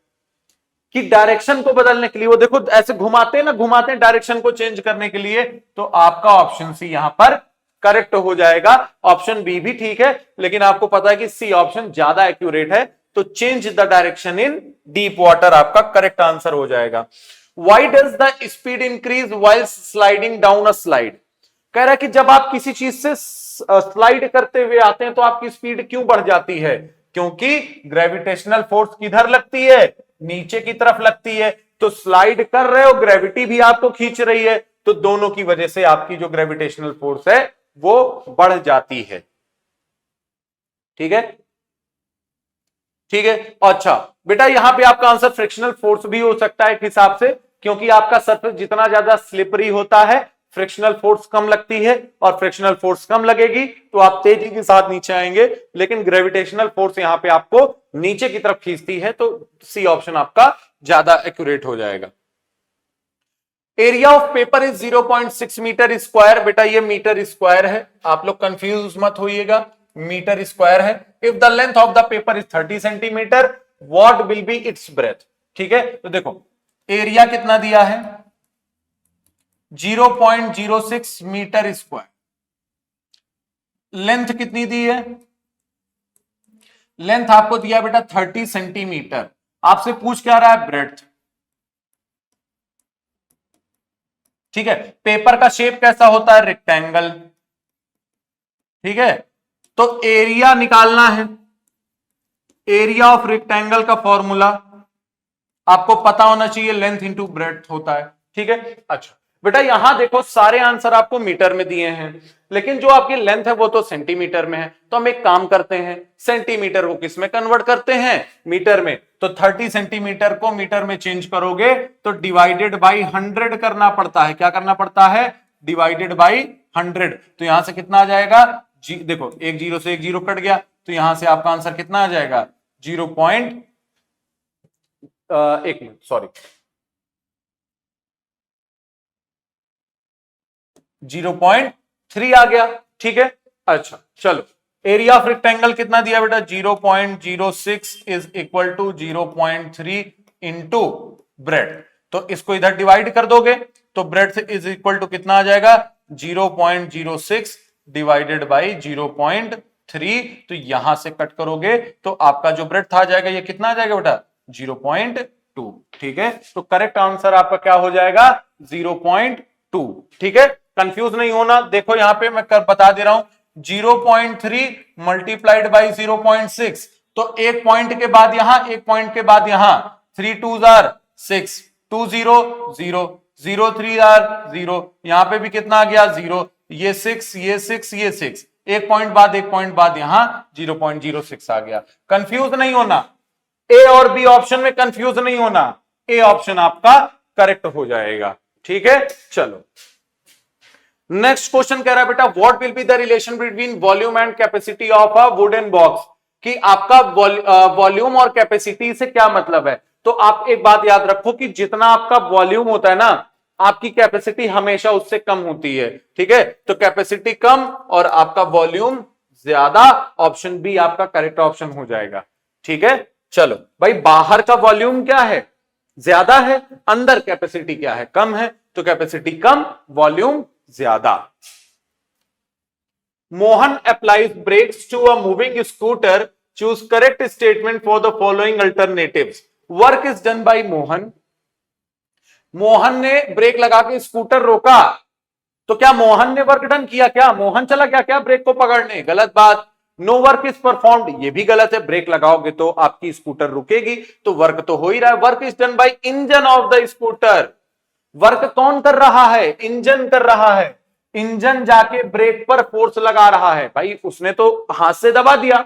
कि डायरेक्शन को बदलने के लिए, वो देखो ऐसे घुमाते हैं डायरेक्शन को चेंज करने के लिए, तो आपका ऑप्शन सी यहां पर करेक्ट हो जाएगा। ऑप्शन बी भी ठीक है, लेकिन आपको पता है कि सी ऑप्शन ज्यादा एक्यूरेट है, तो change the direction in deep water आपका करेक्ट आंसर हो जाएगा। Why does the speed increase while sliding down a slide, कह रहा है कि जब आप किसी चीज से स्लाइड करते हुए आते हैं तो आपकी स्पीड क्यों बढ़ जाती है, क्योंकि ग्रेविटेशनल फोर्स किधर लगती है, नीचे की तरफ लगती है, तो स्लाइड कर रहे हो ग्रेविटी भी आपको खींच रही है, तो दोनों की वजह से आपकी जो ग्रेविटेशनल फोर्स है वो बढ़ जाती है, ठीक है, ठीक है। अच्छा बेटा, यहां पे आपका आंसर फ्रिक्शनल फोर्स भी हो सकता है एक हिसाब से, क्योंकि आपका सरफेस जितना ज्यादा स्लिपरी होता है फ्रिक्शनल फोर्स कम लगती है, और फ्रिक्शनल फोर्स कम लगेगी तो आप तेजी के साथ नीचे आएंगे, लेकिन ग्रेविटेशनल फोर्स यहां पे आपको नीचे की तरफ खींचती है, तो सी ऑप्शन आपका ज्यादा एक्यूरेट हो जाएगा। Area of paper is 0.6 metre square, बेटा ये मीटर स्क्वायर है, आप लोग कंफ्यूज मत होइएगा, मीटर स्क्वायर है। If the length of the paper is 30 centimetre, what will be its breadth, ठीक है। तो देखो एरिया कितना दिया है 0.06 मीटर स्क्वायर, लेंथ कितनी दी है, लेंथ आपको दिया बेटा 30 सेंटीमीटर, आपसे पूछ क्या रहा है ब्रेथ, ठीक है। पेपर का शेप कैसा होता है रेक्टेंगल, ठीक है, तो एरिया निकालना है, एरिया ऑफ रेक्टेंगल का फॉर्मूला आपको पता होना चाहिए, लेंथ इंटू ब्रेड्थ होता है, ठीक है। अच्छा बेटा यहां देखो सारे आंसर आपको मीटर में दिए हैं, लेकिन जो आपकी लेंथ है वो तो सेंटीमीटर में है, तो हम एक काम करते हैं, सेंटीमीटर को किस में कन्वर्ट करते हैं मीटर में, तो 30 सेंटीमीटर को मीटर में चेंज करोगे तो डिवाइडेड बाई 100 करना पड़ता है, क्या करना पड़ता है डिवाइडेड बाई 100, तो यहां से कितना आ जाएगा देखो एक जीरो से एक जीरो कट गया, तो यहां से आपका आंसर कितना आ जाएगा 0.3 आ गया, ठीक है। अच्छा चलो, एरिया ऑफ रेक्टेंगल कितना दिया बेटा 0.06 is equal to 0.3 into breadth, तो इसको इधर डिवाइड कर दोगे तो ब्रेड इज इक्वल टू कितना आ जाएगा 0.06 डिवाइडेड बाई 0.3, तो यहां से कट करोगे तो आपका जो ब्रेड आ जाएगा ये कितना आ जाएगा बेटा 0.2, ठीक है। तो करेक्ट आंसर आपका क्या हो जाएगा 0.2, ठीक है। कंफ्यूज नहीं होना, देखो यहां पे मैं बता दे रहा हूं 0.3 मल्टीप्लाइड बाई 0.6, तो एक पॉइंट के बाद यहां, एक पॉइंट के बाद यहां, 3 2 आर 6, 2 0 0 0 3 आर 0, यहां पे भी कितना आ गया 0, ये 6 ये 6 ये 6, एक पॉइंट बाद एक पॉइंट बाद यहां 0.06 आ गया। कंफ्यूज नहीं होना, ए और बी ऑप्शन में कंफ्यूज नहीं होना, ए ऑप्शन आपका करेक्ट हो जाएगा। ठीक है, चलो नेक्स्ट क्वेश्चन कह रहा है बेटा what will be the relation between volume and capacity of a wooden box, कि आपका वॉल्यूम और कैपेसिटी से क्या मतलब है। तो आप एक बात याद रखो कि जितना आपका वॉल्यूम होता है ना, आपकी कैपेसिटी हमेशा उससे कम होती है। ठीक है, तो कैपेसिटी कम और आपका वॉल्यूम ज्यादा, ऑप्शन बी आपका करेक्ट ऑप्शन हो जाएगा। ठीक है, चलो भाई बाहर का वॉल्यूम क्या है, ज्यादा है, अंदर कैपेसिटी क्या है, कम है, तो कैपेसिटी कम वॉल्यूम ज्यादा। Mohan applies brakes to a moving scooter, choose correct statement for the following alternatives. Work is done by Mohan, Mohan ने ब्रेक लगा के स्कूटर रोका, तो क्या मोहन ने वर्क डन किया, क्या मोहन चला गया क्या ब्रेक को पकड़ने, गलत बात। नो वर्क इज परफॉर्म्ड, ये भी गलत है, ब्रेक लगाओगे तो आपकी स्कूटर रुकेगी, तो वर्क तो हो ही रहा है। Work is done by engine of the scooter, work कौन कर रहा है, इंजन कर रहा है, इंजन जाके ब्रेक पर फोर्स लगा रहा है, भाई उसने तो हाथ से दबा दिया,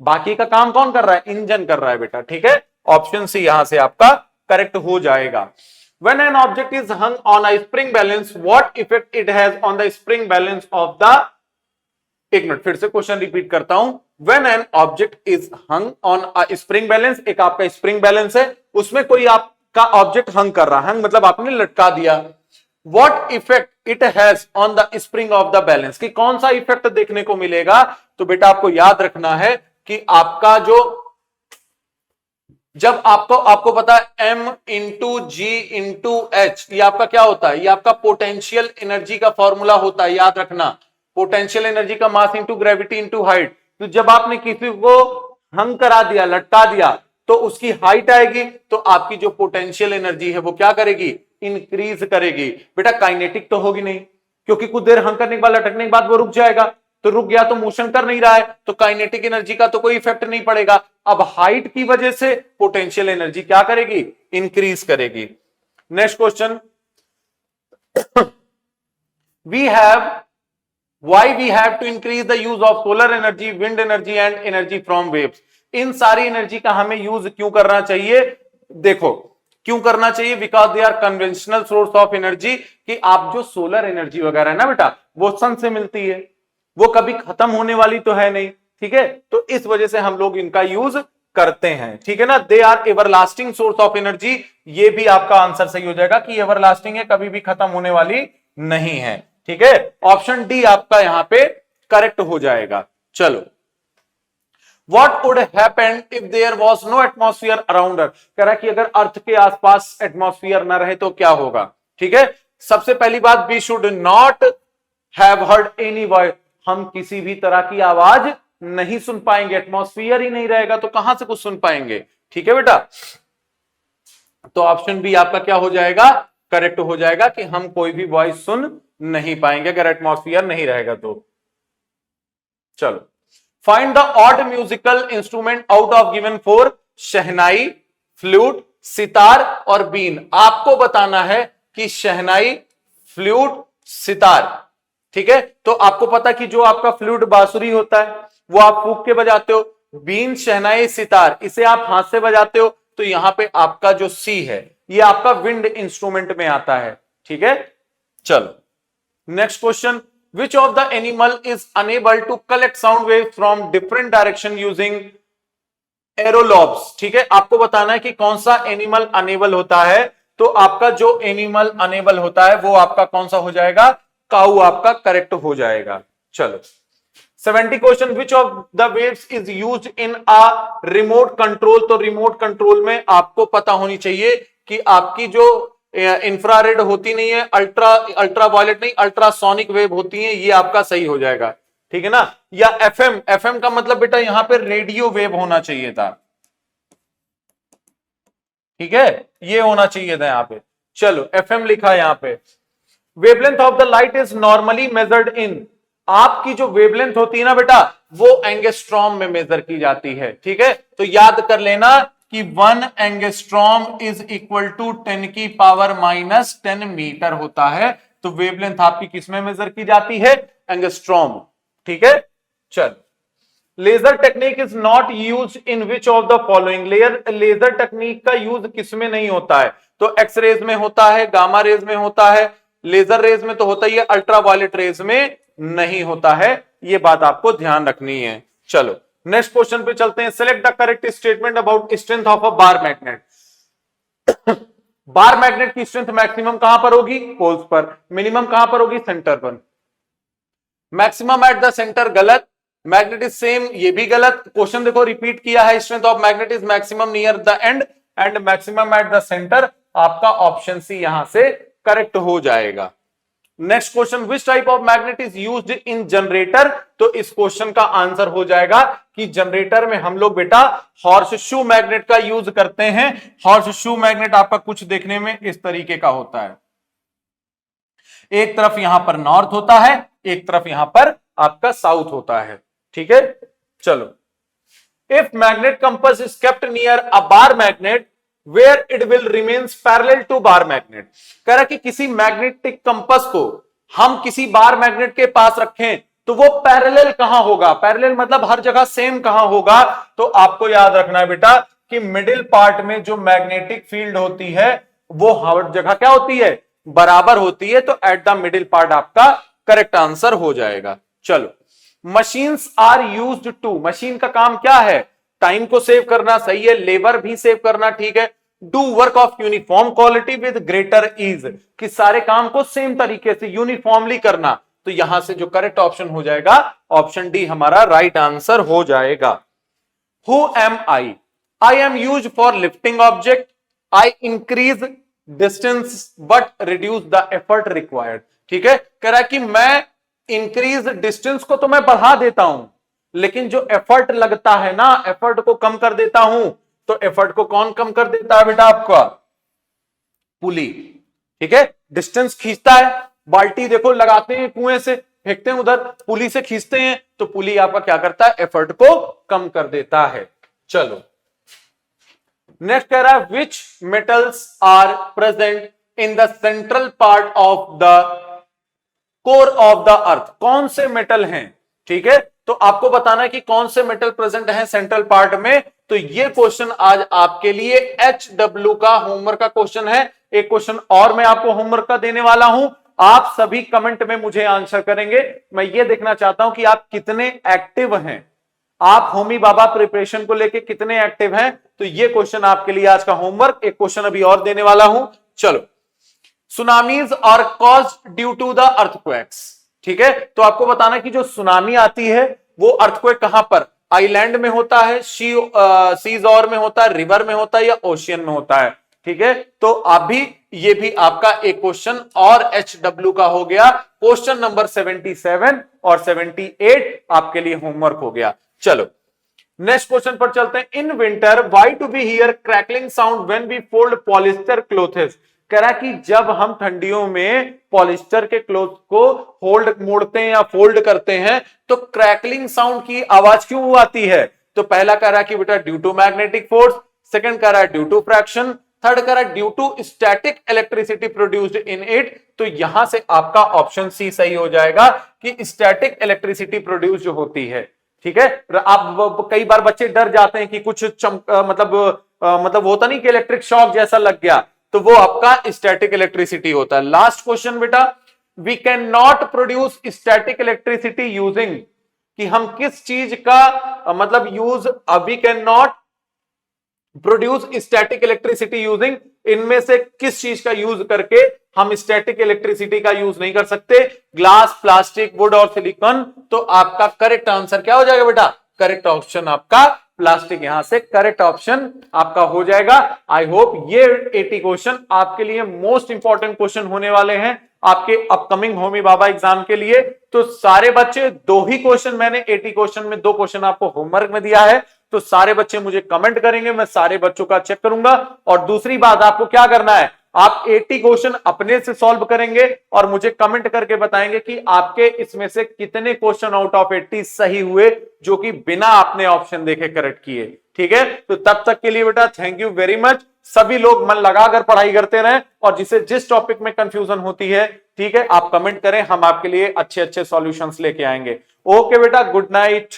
बाकी का काम कौन कर रहा है, इंजन कर रहा है बेटा। ठीक है, ऑप्शन सी यहां से आपका करेक्ट हो जाएगा। When an object is hung on a spring balance, what effect it has on the spring balance of the, एक मिनट फिर से क्वेश्चन रिपीट करता हूं। When an object is hung on a spring balance, एक आपका spring balance है, उसमें कोई आपका ऑब्जेक्ट हंग कर रहा है, हंग मतलब आपने लटका दिया। What effect it has on the spring of the balance, कि कौन सा इफेक्ट देखने को मिलेगा, तो बेटा आपको याद रखना है कि आपका जो, जब आपको पता है m इंटू जी इंटू एच, ये आपका क्या होता है, ये आपका पोटेंशियल एनर्जी का फॉर्मूला होता है, याद रखना, पोटेंशियल एनर्जी का mass into gravity into height. तो जब आपने किसी को हंग करा दिया, लटका दिया, तो उसकी हाइट आएगी, तो आपकी जो पोटेंशियल एनर्जी है वो क्या करेगी, इंक्रीज करेगी। बेटा काइनेटिक तो होगी नहीं, क्योंकि कुछ देर हंग करने के बाद, लटकने के बाद वो रुक जाएगा, तो रुक गया तो मोशन कर नहीं रहा है, तो काइनेटिक एनर्जी का तो कोई इफेक्ट नहीं पड़ेगा। अब हाइट की वजह से पोटेंशियल एनर्जी क्या करेगी, इंक्रीज करेगी। Next question, we have, why we have to increase the use of solar energy, wind energy and energy from waves. इन सारी एनर्जी का हमें यूज क्यों करना चाहिए, देखो क्यों करना चाहिए, because they are conventional source of energy, कि आप जो सोलर एनर्जी वगैरह है ना बेटा, वो सन से मिलती है, वो कभी खत्म होने वाली तो है नहीं। ठीक है, तो इस वजह से हम लोग इनका यूज करते हैं। ठीक है ना, they are everlasting source of energy, ये भी आपका आंसर सही हो जाएगा कि एवरलास्टिंग है, कभी भी खत्म होने वाली नहीं है। ठीक है, ऑप्शन डी आपका यहां पे करेक्ट हो जाएगा। चलो, What would happen if there was no atmosphere around Earth? कह रहा है कि अगर अर्थ के आसपास एटमॉस्फेयर ना रहे तो क्या होगा। ठीक है, सबसे पहली बात, we should not have heard any voice, हम किसी भी तरह की आवाज नहीं सुन पाएंगे, एटमॉस्फेयर ही नहीं रहेगा तो कहां से कुछ सुन पाएंगे। ठीक है बेटा, तो ऑप्शन बी आपका क्या हो जाएगा, करेक्ट हो जाएगा कि हम कोई भी वॉइस सुन नहीं पाएंगे अगर एटमॉस्फेयर नहीं रहेगा तो। चलो, find the odd musical instrument out of given four, shehnai, flute, sitar और बीन। आपको बताना है कि शहनाई, फ्लूट, सितार। ठीक है, तो आपको पता कि जो आपका फ्लूट बांसुरी होता है वो आप फूंक के बजाते हो, बीन, शहनाई, सितार इसे आप हाथ से बजाते हो, तो यहां पे आपका जो सी है ये आपका विंड इंस्ट्रूमेंट में आता है। ठीक है, चलो next question, which of the animal is unable to collect sound waves from different direction using aerolobes। ठीक है, आपको बताना है कि कौन सा एनिमल अनेबल होता है, तो आपका जो एनिमल अनेबल होता है वो आपका कौन सा हो जाएगा, काऊ आपका करेक्ट हो जाएगा। चलो 70 question, which of the waves is used in a remote control. तो रिमोट कंट्रोल में आपको पता होनी चाहिए कि आपकी जो इंफ्रारेड होती नहीं है, अल्ट्रा वायलेट नहीं, अल्ट्रासोनिक वेव होती है, ये आपका सही हो जाएगा। ठीक है ना, या एफएम, एफएम का मतलब बेटा यहां पे रेडियो वेव होना चाहिए था। ठीक है, ये होना चाहिए था यहां पे। चलो एफएम लिखा यहां पे। Wavelength of the light is normally measured in, आपकी जो वेवलेंथ होती है ना बेटा वो एंगस्ट्रॉम में मेजर की जाती है। ठीक है, तो याद कर लेना कि 1 एंगस्ट्रॉम इज इक्वल टू 10 की पावर माइनस 10 मीटर होता है। तो वेवलेंथ आपकी किसमें मेजर की जाती है? एंगस्ट्रॉम। ठीक है, चल। Laser technique is not use in which of the following. Laser technique का यूज किसमें नहीं होता है? तो एक्स रेज में होता है, गामा रेज में होता है, लेजर रेज में तो होता ही है, अल्ट्रावायलेट रेज में नहीं होता है। ये बात आपको ध्यान रखनी है। चलो नेक्स्ट क्वेश्चन पे चलते हैं। Select the correct statement about strength of a bar magnet. Bar magnet की स्ट्रेंथ मैक्सिमम कहां पर होगी? पोल्स पर। मिनिमम कहां पर होगी? सेंटर पर। मैक्सिमम एट द सेंटर गलत, मैग्नेट इज सेम ये भी गलत। क्वेश्चन देखो रिपीट किया है, strength of magnet is maximum near the end and maximum at the centre. आपका ऑप्शन सी यहां से करेक्ट हो जाएगा। Next question, which type of magnet is used in generator. तो इस क्वेश्चन का आंसर हो जाएगा कि जनरेटर में हम लोग बेटा हॉर्स शू मैग्नेट का यूज करते हैं। हॉर्स शू मैग्नेट आपका कुछ देखने में इस तरीके का होता है, एक तरफ यहां पर नॉर्थ होता है, एक तरफ यहां पर आपका साउथ होता है। ठीक है, चलो। If magnet compass is kept near a bar magnet where it will remains parallel to bar magnet. कह रहा कि किसी मैग्नेटिक कंपास को हम किसी बार मैग्नेट के पास रखें तो वो पैरेलल कहां होगा? पैरेलल मतलब हर जगह सेम कहां होगा? तो आपको याद रखना है बेटा कि मिडिल पार्ट में जो मैग्नेटिक फील्ड होती है वो हर जगह क्या होती है? बराबर होती है। तो एट द मिडिल पार्ट आपका करेक्ट आंसर हो जाएगा। चलो, machines are used to. Machine का काम क्या है? टाइम को सेव करना, सही है, लेबर भी सेव करना, ठीक है। Do work of uniform quality with greater ease, कि सारे काम को सेम तरीके से यूनिफॉर्मली करना। तो यहां से जो करेक्ट ऑप्शन हो जाएगा ऑप्शन डी हमारा राइट आंसर हो जाएगा। Who am I? I am use for lifting object, I increase distance but reduce the effort required. ठीक है, कह रहा है कि मैं इंक्रीज डिस्टेंस को तो मैं बढ़ा देता हूं, लेकिन जो एफर्ट लगता है ना, एफर्ट को कम कर देता हूं। तो एफर्ट को कौन कम कर देता है बेटा? आपका पुली। ठीक है, डिस्टेंस खींचता है, बाल्टी देखो लगाते हैं कुएं से, फेंकते हैं उधर, पुली से खींचते हैं, तो पुली आपका क्या करता है? एफर्ट को कम कर देता है। चलो नेक्स्ट कह रहा है which metals are present in the central part of the core of the earth. कौन से मेटल हैं? ठीक है, तो आपको बताना है कि कौन से मेटल प्रेजेंट हैं सेंट्रल पार्ट में। तो ये क्वेश्चन आज आपके लिए HW का होमवर्क का क्वेश्चन है। एक क्वेश्चन और मैं आपको होमवर्क का देने वाला हूं, आप सभी कमेंट में मुझे आंसर करेंगे। मैं ये देखना चाहता हूं कि आप कितने एक्टिव हैं, आप होमी बाबा प्रिपरेशन को लेके कितने एक्टिव हैं। तो ये क्वेश्चन आपके लिए आज का होमवर्क। एक क्वेश्चन अभी और देने वाला हूं। चलो, tsunamis are caused due to the earthquakes. ठीक है, तो आपको बताना कि जो सुनामी आती है वो अर्थक्वेक कहां पर? आइलैंड में होता है, सीज और में होता है, रिवर में होता है, या ओशियन में होता है। ठीक है, तो आप भी ये भी आपका एक क्वेश्चन और HW का हो गया। क्वेश्चन नंबर 77 और 78 आपके लिए होमवर्क हो गया। चलो नेक्स्ट क्वेश्चन पर चलते हैं। In winter why to be hear crackling sound when we fold polyester clothes. कह रहा कि जब हम ठंडियों में पॉलिस्टर के क्लोथ को मोड़ते हैं या फोल्ड करते हैं तो क्रैकलिंग साउंड की आवाज क्यों आती है? तो पहला कह रहा है कि बेटा due to magnetic force, second कह रहा है ड्यू टू फ्रैक्शन, थर्ड कह रहा है due to static electricity produced in it. तो यहां से आपका ऑप्शन सी सही हो जाएगा कि स्टैटिक इलेक्ट्रिसिटी प्रोड्यूस जो होती है। ठीक है, आप कई बार बच्चे डर जाते हैं कि कुछ मतलब होता नहीं कि इलेक्ट्रिक शॉक जैसा लग गया, तो वो आपका स्टैटिक इलेक्ट्रिसिटी होता है। लास्ट क्वेश्चन बेटा, we can not produce static electricity using, कि हम किस चीज का मतलब use, we can not produce static electricity using, इनमें से किस चीज का यूज करके हम स्टैटिक इलेक्ट्रिसिटी का यूज नहीं कर सकते? ग्लास, प्लास्टिक, वुड और सिलिकॉन। तो आपका करेक्ट आंसर क्या हो जाएगा बेटा? करेक्ट ऑप्शन आपका प्लास्टिक, यहां से करेक्ट ऑप्शन आपका हो जाएगा। आई होप ये 80 क्वेश्चन आपके लिए मोस्ट इंपॉर्टेंट क्वेश्चन होने वाले हैं आपके अपकमिंग होमी बाबा एग्जाम के लिए। तो सारे बच्चे, दो ही क्वेश्चन मैंने 80 क्वेश्चन में 2 क्वेश्चन आपको होमवर्क में दिया है, तो सारे बच्चे मुझे कमेंट करेंगे, मैं सारे बच्चों का चेक करूंगा। और दूसरी बात, आपको क्या करना है? आप 80 क्वेश्चन अपने से सॉल्व करेंगे और मुझे कमेंट करके बताएंगे कि आपके इसमें से कितने क्वेश्चन आउट ऑफ 80 सही हुए, जो कि बिना आपने ऑप्शन देखे करेक्ट किए। ठीक है, तो तब तक के लिए बेटा थैंक यू वेरी मच। सभी लोग मन लगाकर पढ़ाई करते रहें, और जिसे जिस टॉपिक में कंफ्यूजन होती है, ठीक है, आप कमेंट करें, हम आपके लिए अच्छे अच्छे सॉल्यूशंस लेके आएंगे। ओके बेटा, गुड नाइट।